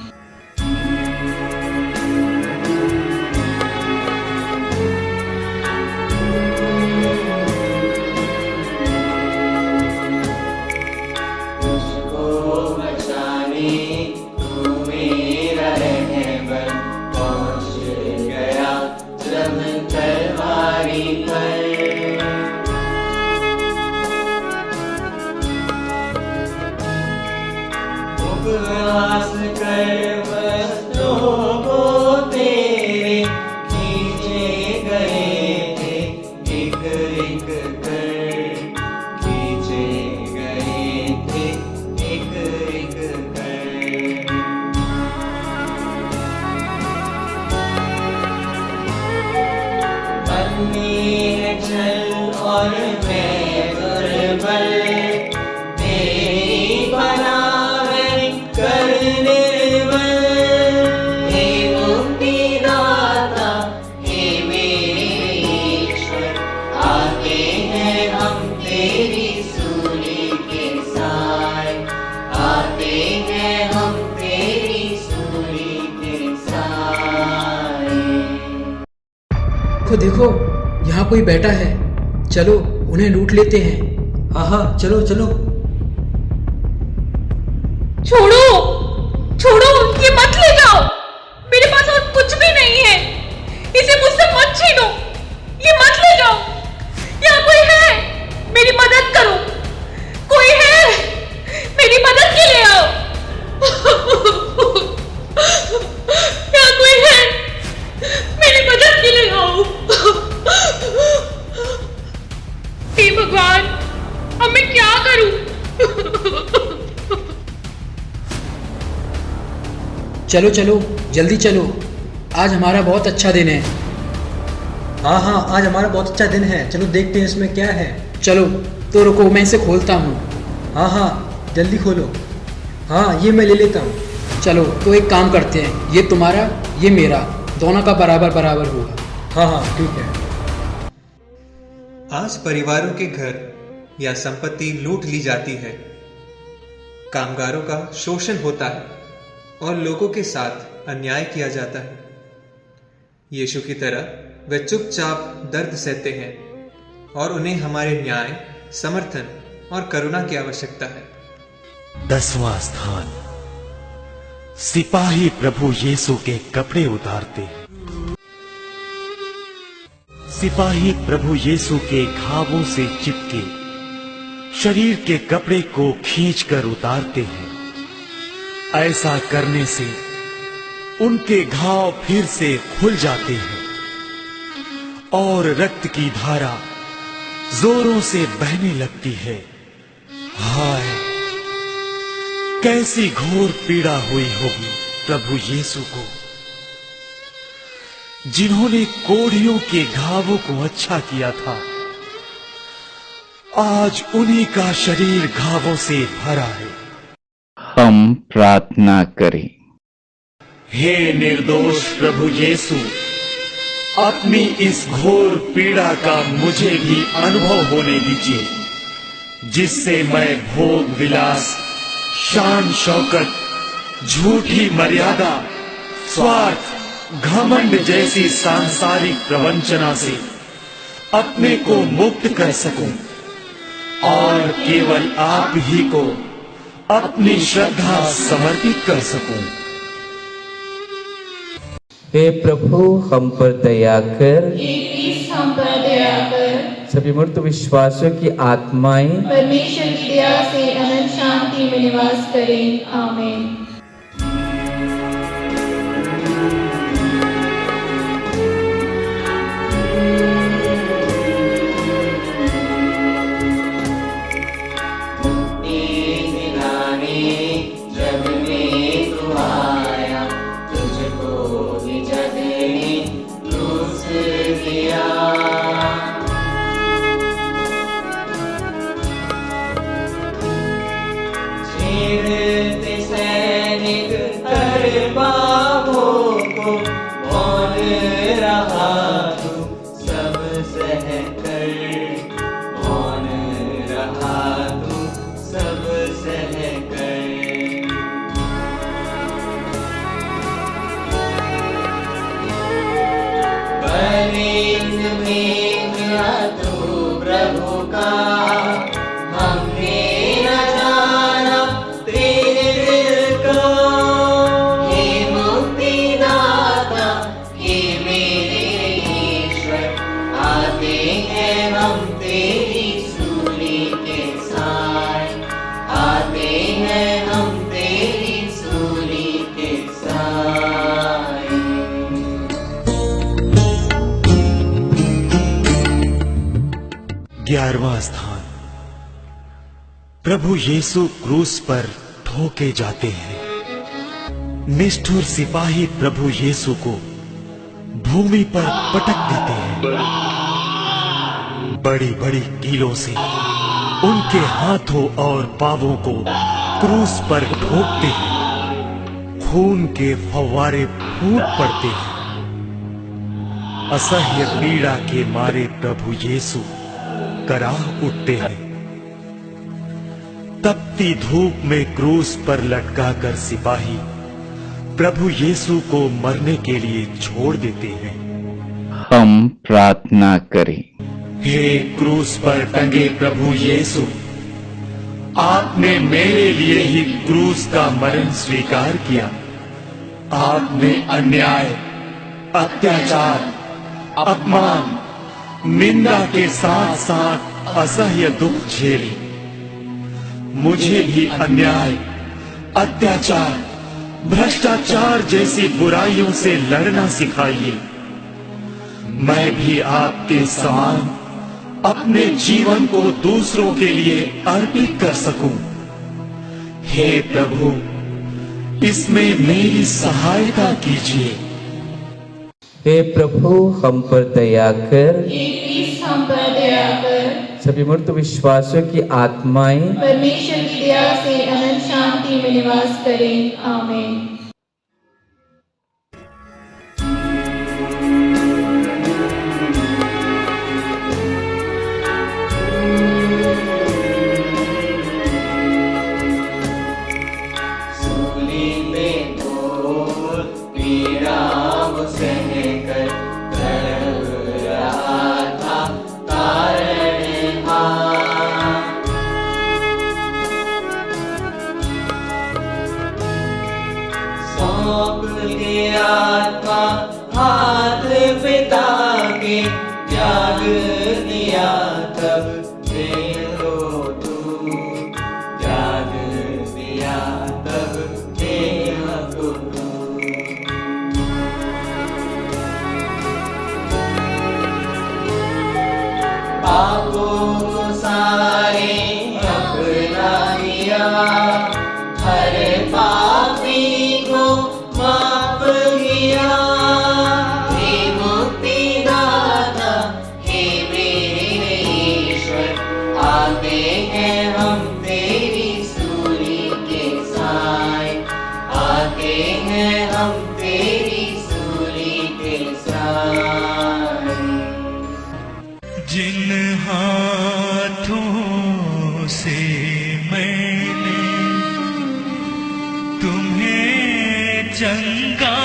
उपवास कर वस्त्रों को तेरे खींचे गए थे, एक एक कर खींचे गए थे, एक एक कर। मन में छल और मैं दुर्बल, तेरी बना देखो देखो, यहाँ कोई बैठा है, चलो उन्हें लूट लेते हैं। हाँ हाँ, चलो चलो। छोड़ो छोड़ो, ये मत ले जाओ, मेरे पास और कुछ भी नहीं है, इसे मुझसे मत छीनो, ये मत ले जाओ। यहाँ कोई है, मेरी मदद करो, कोई है, मेरी मदद के लिए आओ। यहाँ कोई है, मेरी मदद के लिए आओ। हे भगवान, अब मैं क्या करूं? चलो चलो, जल्दी चलो, आज हमारा बहुत अच्छा दिन है। हाँ हाँ, आज हमारा बहुत अच्छा दिन है, चलो देखते हैं इसमें क्या है। चलो तो रुको, मैं इसे खोलता हूँ। हाँ हाँ, जल्दी खोलो। हाँ, ये मैं ले लेता हूँ। चलो तो एक काम करते हैं, ये तुम्हारा, ये मेरा, दोनों का बराबर बराबर होगा। हाँ हाँ, ठीक है। आज परिवारों के घर या संपत्ति लूट ली जाती है, कामगारों का शोषण होता है और लोगों के साथ अन्याय किया जाता है। यीशु की तरह वे चुपचाप दर्द सहते हैं और उन्हें हमारे न्याय, समर्थन और करुणा की आवश्यकता है। 10वां स्थान, सिपाही प्रभु यीशु के कपड़े उतारते हैं। सिपाही प्रभु यीशु के घावों से चिपके शरीर के कपड़े को खींचकर उतारते हैं। ऐसा करने से उनके घाव फिर से खुल जाते हैं और रक्त की धारा जोरों से बहने लगती है। हाय, कैसी घोर पीड़ा हुई होगी प्रभु यीशु को, जिन्होंने कोढ़ियों के घावों को अच्छा किया था। आज उन्हीं का शरीर घावों से भरा है। हम प्रार्थना करें। हे निर्दोष प्रभु यीशु, अपनी इस घोर पीड़ा का मुझे भी अनुभव होने दीजिए, जिससे मैं भोग विलास, शान शौकत, झूठी मर्यादा, स्वार्थ, घमंड जैसी सांसारिक प्रवंचना से अपने को मुक्त कर सकूं और केवल आप ही को अपनी श्रद्धा समर्पित कर सकूं। हे प्रभु हम पर दया कर। हे क्रिस्त हम पर दया कर। सभी मृत विश्वासियों की आत्माएं परमेश्वर की दया से अनंत शांति में निवास करें। आमीन। ग्यारहवां स्थान। प्रभु यीशु क्रूस पर ठोके जाते हैं। निष्ठुर सिपाही प्रभु यीशु को भूमि पर पटक देते हैं। बड़ी बड़ी कीलों से उनके हाथों और पांवों को क्रूस पर ठोकते हैं। खून के फव्वारे फूट पड़ते हैं। असह्य पीड़ा के मारे प्रभु यीशु कराह उठते हैं। तपती धूप में क्रूस पर लटकाकर सिपाही प्रभु यीशु को मरने के लिए छोड़ देते हैं। हम प्रार्थना करें। हे क्रूस पर टंगे प्रभु यीशु, आपने मेरे लिए ही क्रूस का मरण स्वीकार किया। आपने अन्याय, अत्याचार, अपमान, निंदा के साथ साथ असह्य दुख झेली। मुझे भी अन्याय, अत्याचार, भ्रष्टाचार जैसी बुराइयों से लड़ना सिखाइए। मैं भी आपके समान अपने जीवन को दूसरों के लिए अर्पित कर सकूं। हे प्रभु, इसमें मेरी सहायता कीजिए। हे प्रभु हम पर दया कर। हे क्रिस्त हम पर दया कर। सभी मृत विश्वासियों की आत्माएं परमेश्वर की दया से अनंत शांति में निवास करें। आमीन। आत्मा हाथ पिता के त्याग दिया, तब तेरो तू त्याग दिया, तब तेरा तू। पापों को सारे अपना लिया, हर पापी को माफ किया। हे मुक्तिदाता, हे मेरे ईश्वर, आते हैं हम तेरी सूली के साए, आते हैं हम तेरी सूली के साए। जिन हाथों से मैंने तुम्हें चंगा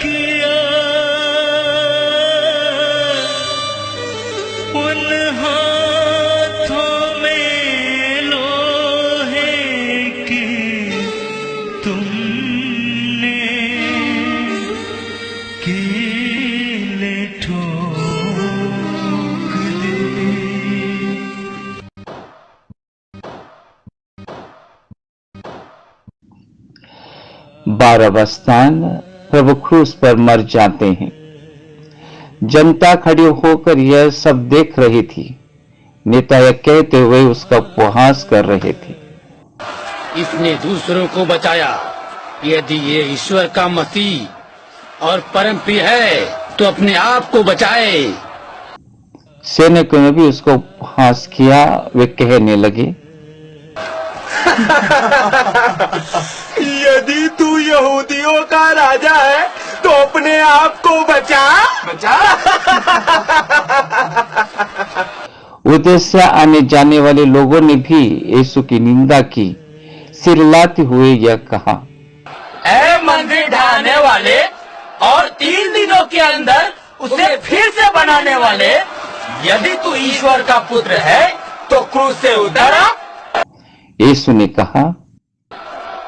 किया, उन हाथों में लोहे की तुमने 12 स्थान प्रभु क्रूस पर मर जाते हैं। जनता खड़ी होकर यह सब देख रही थी। नेता यह कहते हुए उसका उपहास कर रहे थे, इसने दूसरों को बचाया। यदि ये ईश्वर का मसीह और परम प्रिय है तो अपने आप को बचाए। सैनिकों ने भी उसका उपहास किया। वे कहने लगे, यदि तू यहूदियों का राजा है तो अपने आप को बचा। उधर से आने जाने वाले लोगों ने भी यीशु की निंदा की। सिर हिलाते हुए यह कहा, ऐ मंदिर ढाने वाले और 3 दिनों के अंदर उसे फिर से बनाने वाले, यदि तू ईश्वर का पुत्र है तो क्रूस से उतर आ। यीशु ने कहा,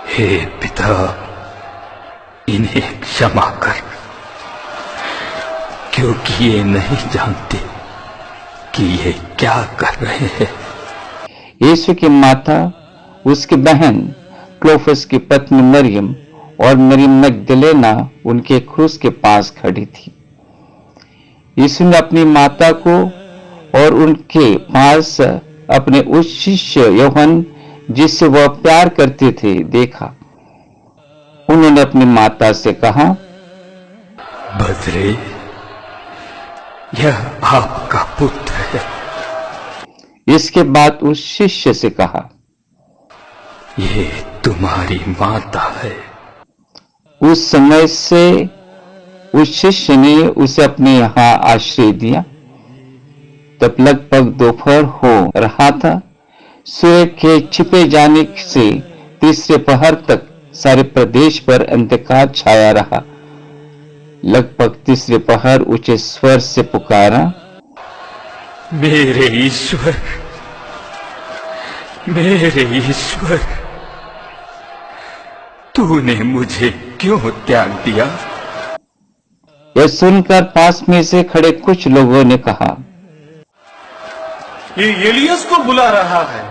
हे पिता, इन्हें क्षमा कर, क्योंकि ये नहीं जानते कि ये क्या कर रहे हैं। यीशु की माता, उसकी बहन क्लोफस की पत्नी मरियम और मरियम मगदलेना उनके क्रूस के पास खड़ी थी। यीशु ने अपनी माता को और उनके पास अपने उस शिष्य यूहन्ना, जिससे वह प्यार करते थे, देखा। उन्होंने अपनी माता से कहा, बजरे, यह आपका पुत्र है। इसके बाद उस शिष्य से कहा, ये तुम्हारी माता है। उस समय से उस शिष्य ने उसे अपने यहाँ आश्रय दिया। तब लगभग दोपहर हो रहा था। सूर्य के छिपे जाने से तीसरे पहर तक सारे प्रदेश पर अंधकार छाया रहा। लगभग तीसरे पहर ऊंचे स्वर से पुकारा, मेरे ईश्वर, मेरे ईश्वर, तूने मुझे क्यों त्याग दिया? यह सुनकर पास में से खड़े कुछ लोगों ने कहा, ये एलियस को बुला रहा है।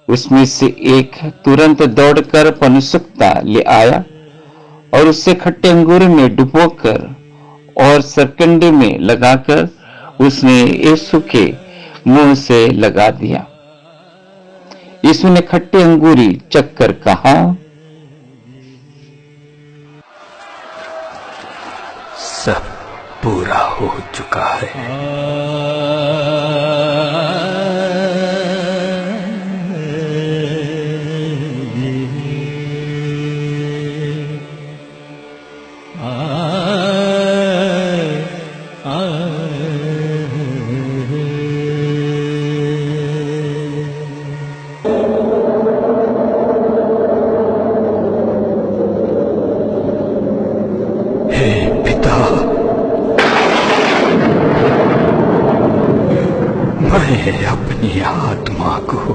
उसमें से एक तुरंत दौड़कर पनुसुक्ता ले आया और उससे खट्टे अंगूर में डुबोकर और सरकंडे में लगाकर उसने यीशु के मुंह से लगा दिया। यीशु ने खट्टी अंगूरी चखकर कहा, सब पूरा हो चुका है। मैं अपनी आत्मा को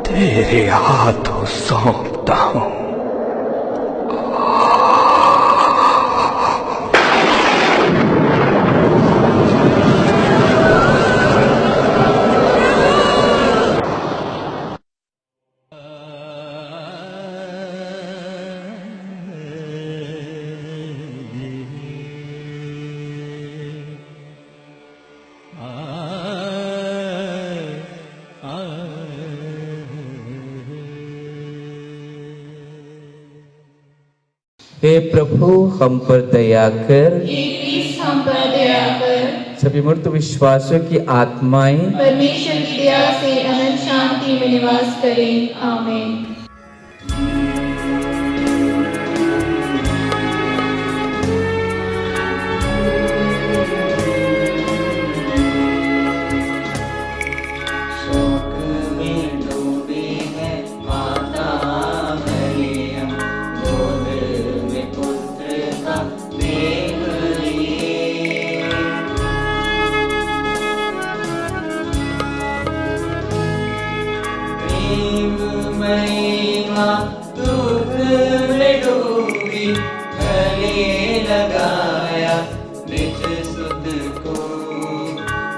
तेरे हाथों सौंपता हूं। हे प्रभु, हम पर दया कर। हम पर दया कर। सभी मृत विश्वासियों की आत्माएं परमेश्वर की दया से अनंत शांति में निवास करें। आमीन। दुख में डूबी गले लगाया निज सुध को,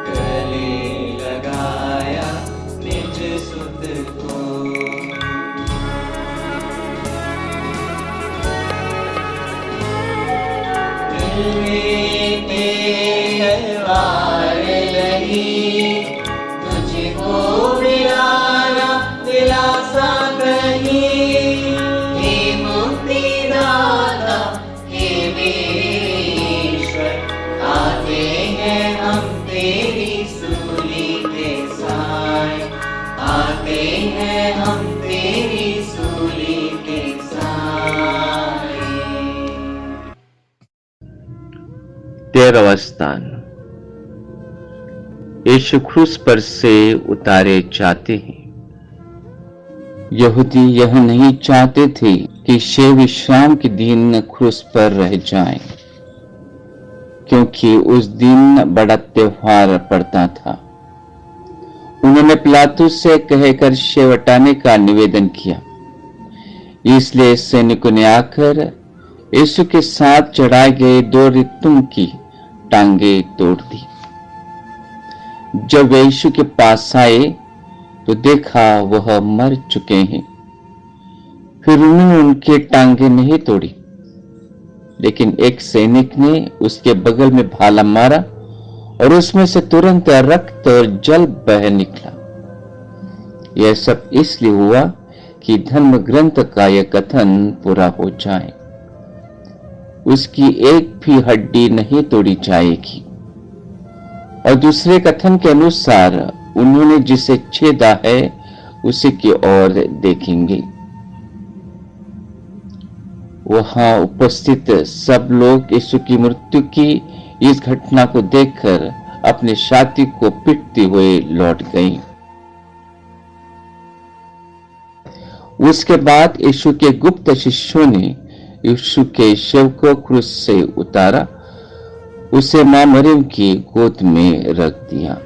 गले लगाया निज सुध को। सा कहीं, हे मुक्तिदाता, हे मेरे ईश्वर, आते हैं हम तेरी सूली के साए, आते हैं हम तेरी सूली के साए। 13वां स्थान। यीशु क्रूस पर से उतारे जाते हैं। यहूदी यह नहीं चाहते थे कि शे विश्राम के दिन क्रूस पर रह जाएं, क्योंकि उस दिन बड़ा त्योहार पड़ता था। उन्होंने पिलातुस से कहकर शे हटाने का निवेदन किया। इसलिए सैनिकों ने आकर यीशु के साथ चढ़ाए गए 2 रिक्तों की टांगे तोड़ दी। जब वे यीशु के पास आए तो देखा वह मर चुके हैं। फिर उन्होंने उनके टांगे नहीं तोड़ी, लेकिन एक सैनिक ने उसके बगल में भाला मारा और उसमें से तुरंत रक्त और जल बह निकला। यह सब इसलिए हुआ कि धर्म ग्रंथ का यह कथन पूरा हो जाए, उसकी एक भी हड्डी नहीं तोड़ी जाएगी। और दूसरे कथन के अनुसार उन्होंने जिसे छेदा है उसी की ओर देखेंगे। वहां उपस्थित सब लोग यीशु की मृत्यु की इस घटना को देखकर अपने छाती को पीटते हुए लौट गए। उसके बाद यीशु के गुप्त शिष्यों ने यीशु के शव को क्रूस से उतारा, उसे मां मरियम की गोद में रख दिया।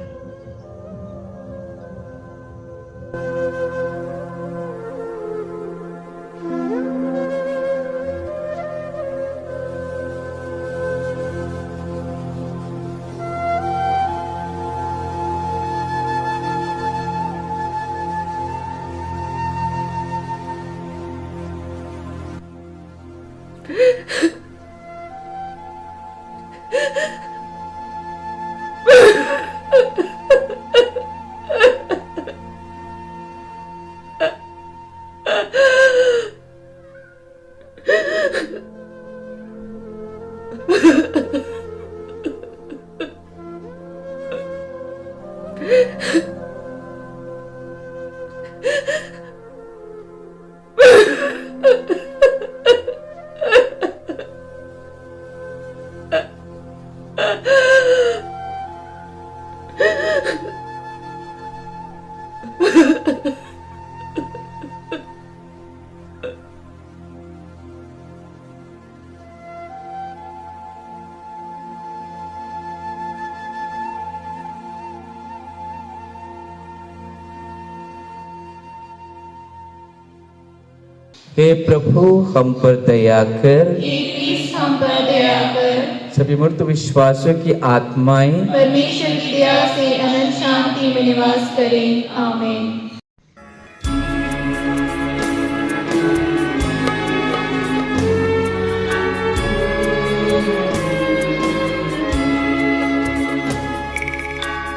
हे प्रभु हम पर दया कर, हे क्रिस्त हम पर दया कर। सभी मृत विश्वासियों की आत्माएं परमेश्वर की दया से अनंत शांति में निवास करें। आमीन।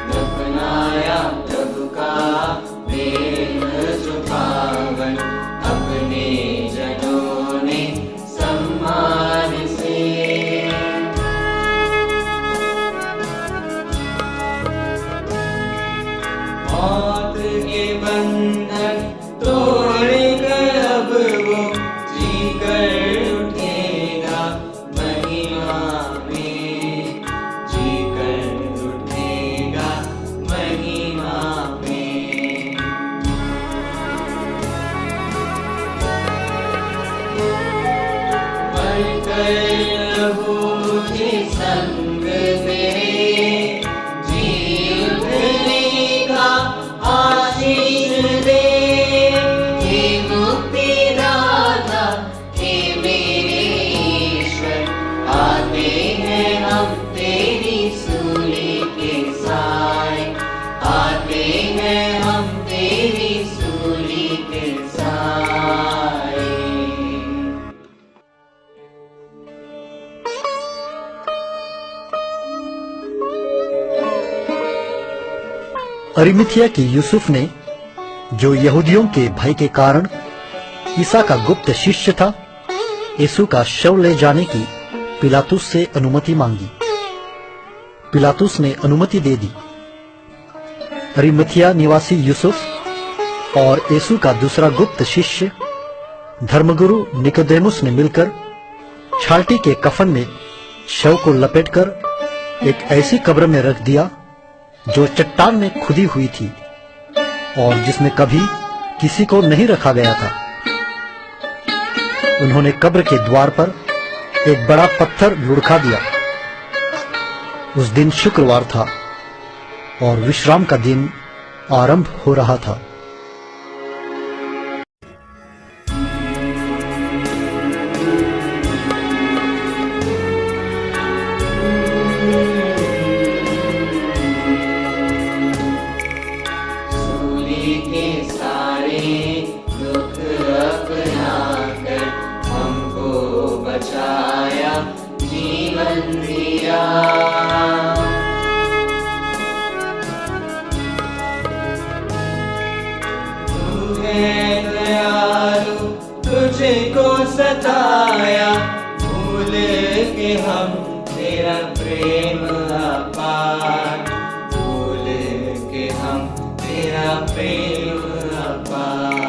दफनाया प्रभु का देह सुभावन, अपने जनों ने सम्मान से। मौत के बंधन तोड़कर अब वो जीकर उठेगा महिमा में, जीकर उठेगा महिमा में। मरकर प्रभु मुझे संग तेरे, जी उठने का आशीष दे। हे मुक्तिदाता, हे मेरे ईश्वर, आते हैं हम तेरी सूली के साए, आते हैं हम तेरी सूली के साए। अरिमथिया के यूसुफ ने जो यहूदियों के भय के कारण ईसा का गुप्त शिष्य था, यीशु का शव ले जाने की पिलातुस से अनुमति मांगी। पिलातुस ने अनुमति दे दी। अरिमथिया निवासी यूसुफ और यीशु का दूसरा गुप्त शिष्य धर्मगुरु निकोदेमुस ने मिलकर छालटी के कफन में शव को लपेटकर एक ऐसी कब्र में रख दिया जो चट्टान में खुदी हुई थी और जिसमें कभी किसी को नहीं रखा गया था। उन्होंने कब्र के द्वार पर एक बड़ा पत्थर लुढ़का दिया। उस दिन शुक्रवार था और विश्राम का दिन आरंभ हो रहा था। सूली के सारे दुख अपना कर हमको बचाया, जीवन दिया। दयालु तुझको सताया, भूल के हम तेरा प्रेम अपार, भूल के हम तेरा प्रेम अपार।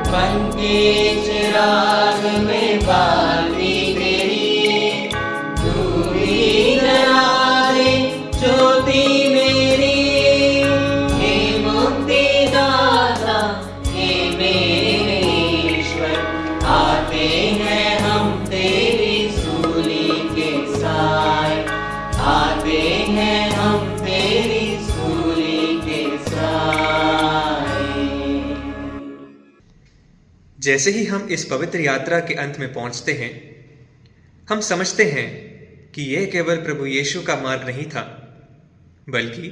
बन के चिराग में बाती तेरी, तू ही जला दे ज्योति मेरी। हे मुक्ति दाता, हे मेरे ईश्वर, आते हैं हम तेरी सूली के साय, आते हैं हम तेरी सूली के साय। जैसे ही हम इस पवित्र यात्रा के अंत में पहुंचते हैं, हम समझते हैं कि यह केवल प्रभु यीशु का मार्ग नहीं था, बल्कि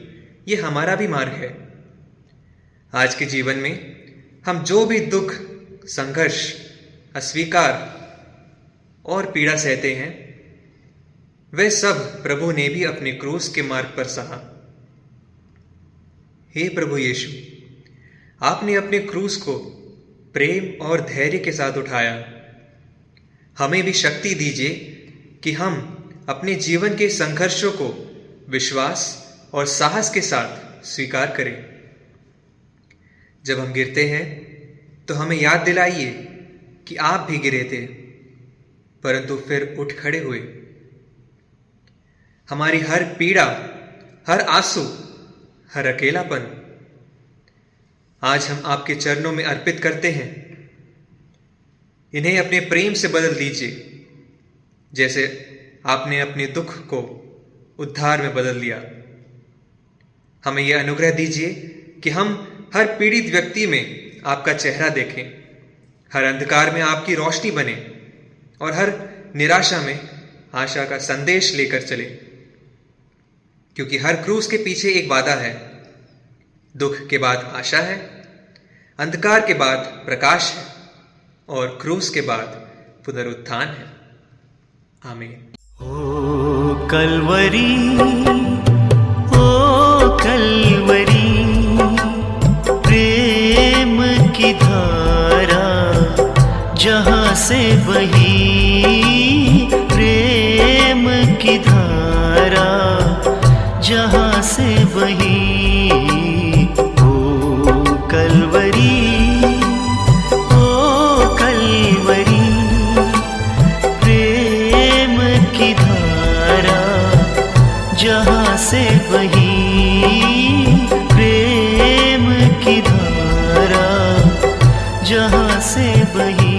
यह हमारा भी मार्ग है। आज के जीवन में हम जो भी दुख, संघर्ष, अस्वीकार और पीड़ा सहते हैं, वह सब प्रभु ने भी अपने क्रूस के मार्ग पर सहा। हे प्रभु यीशु, आपने अपने क्रूस को प्रेम और धैर्य के साथ उठाया। हमें भी शक्ति दीजिए कि हम अपने जीवन के संघर्षों को विश्वास और साहस के साथ स्वीकार करें। जब हम गिरते हैं तो हमें याद दिलाइए कि आप भी गिरे थे, परंतु फिर उठ खड़े हुए। हमारी हर पीड़ा, हर आंसू, हर अकेलापन आज हम आपके चरणों में अर्पित करते हैं। इन्हें अपने प्रेम से बदल दीजिए, जैसे आपने अपने दुख को उद्धार में बदल दिया। हमें यह अनुग्रह दीजिए कि हम हर पीड़ित व्यक्ति में आपका चेहरा देखें, हर अंधकार में आपकी रोशनी बने और हर निराशा में आशा का संदेश लेकर चले। क्योंकि हर क्रूस के पीछे एक वादा है, दुख के बाद आशा है, अंधकार के बाद प्रकाश है और क्रूस के बाद पुनरुत्थान है। आमीन। ओ कलवरी, ओ कलवरी, प्रेम की धारा जहाँ से बही, प्रेम की धारा जहाँ से बही। ओ कलवरी, ओ कलवरी, प्रेम की धारा जहाँ से बही, प्रेम की धारा जहाँ से बही।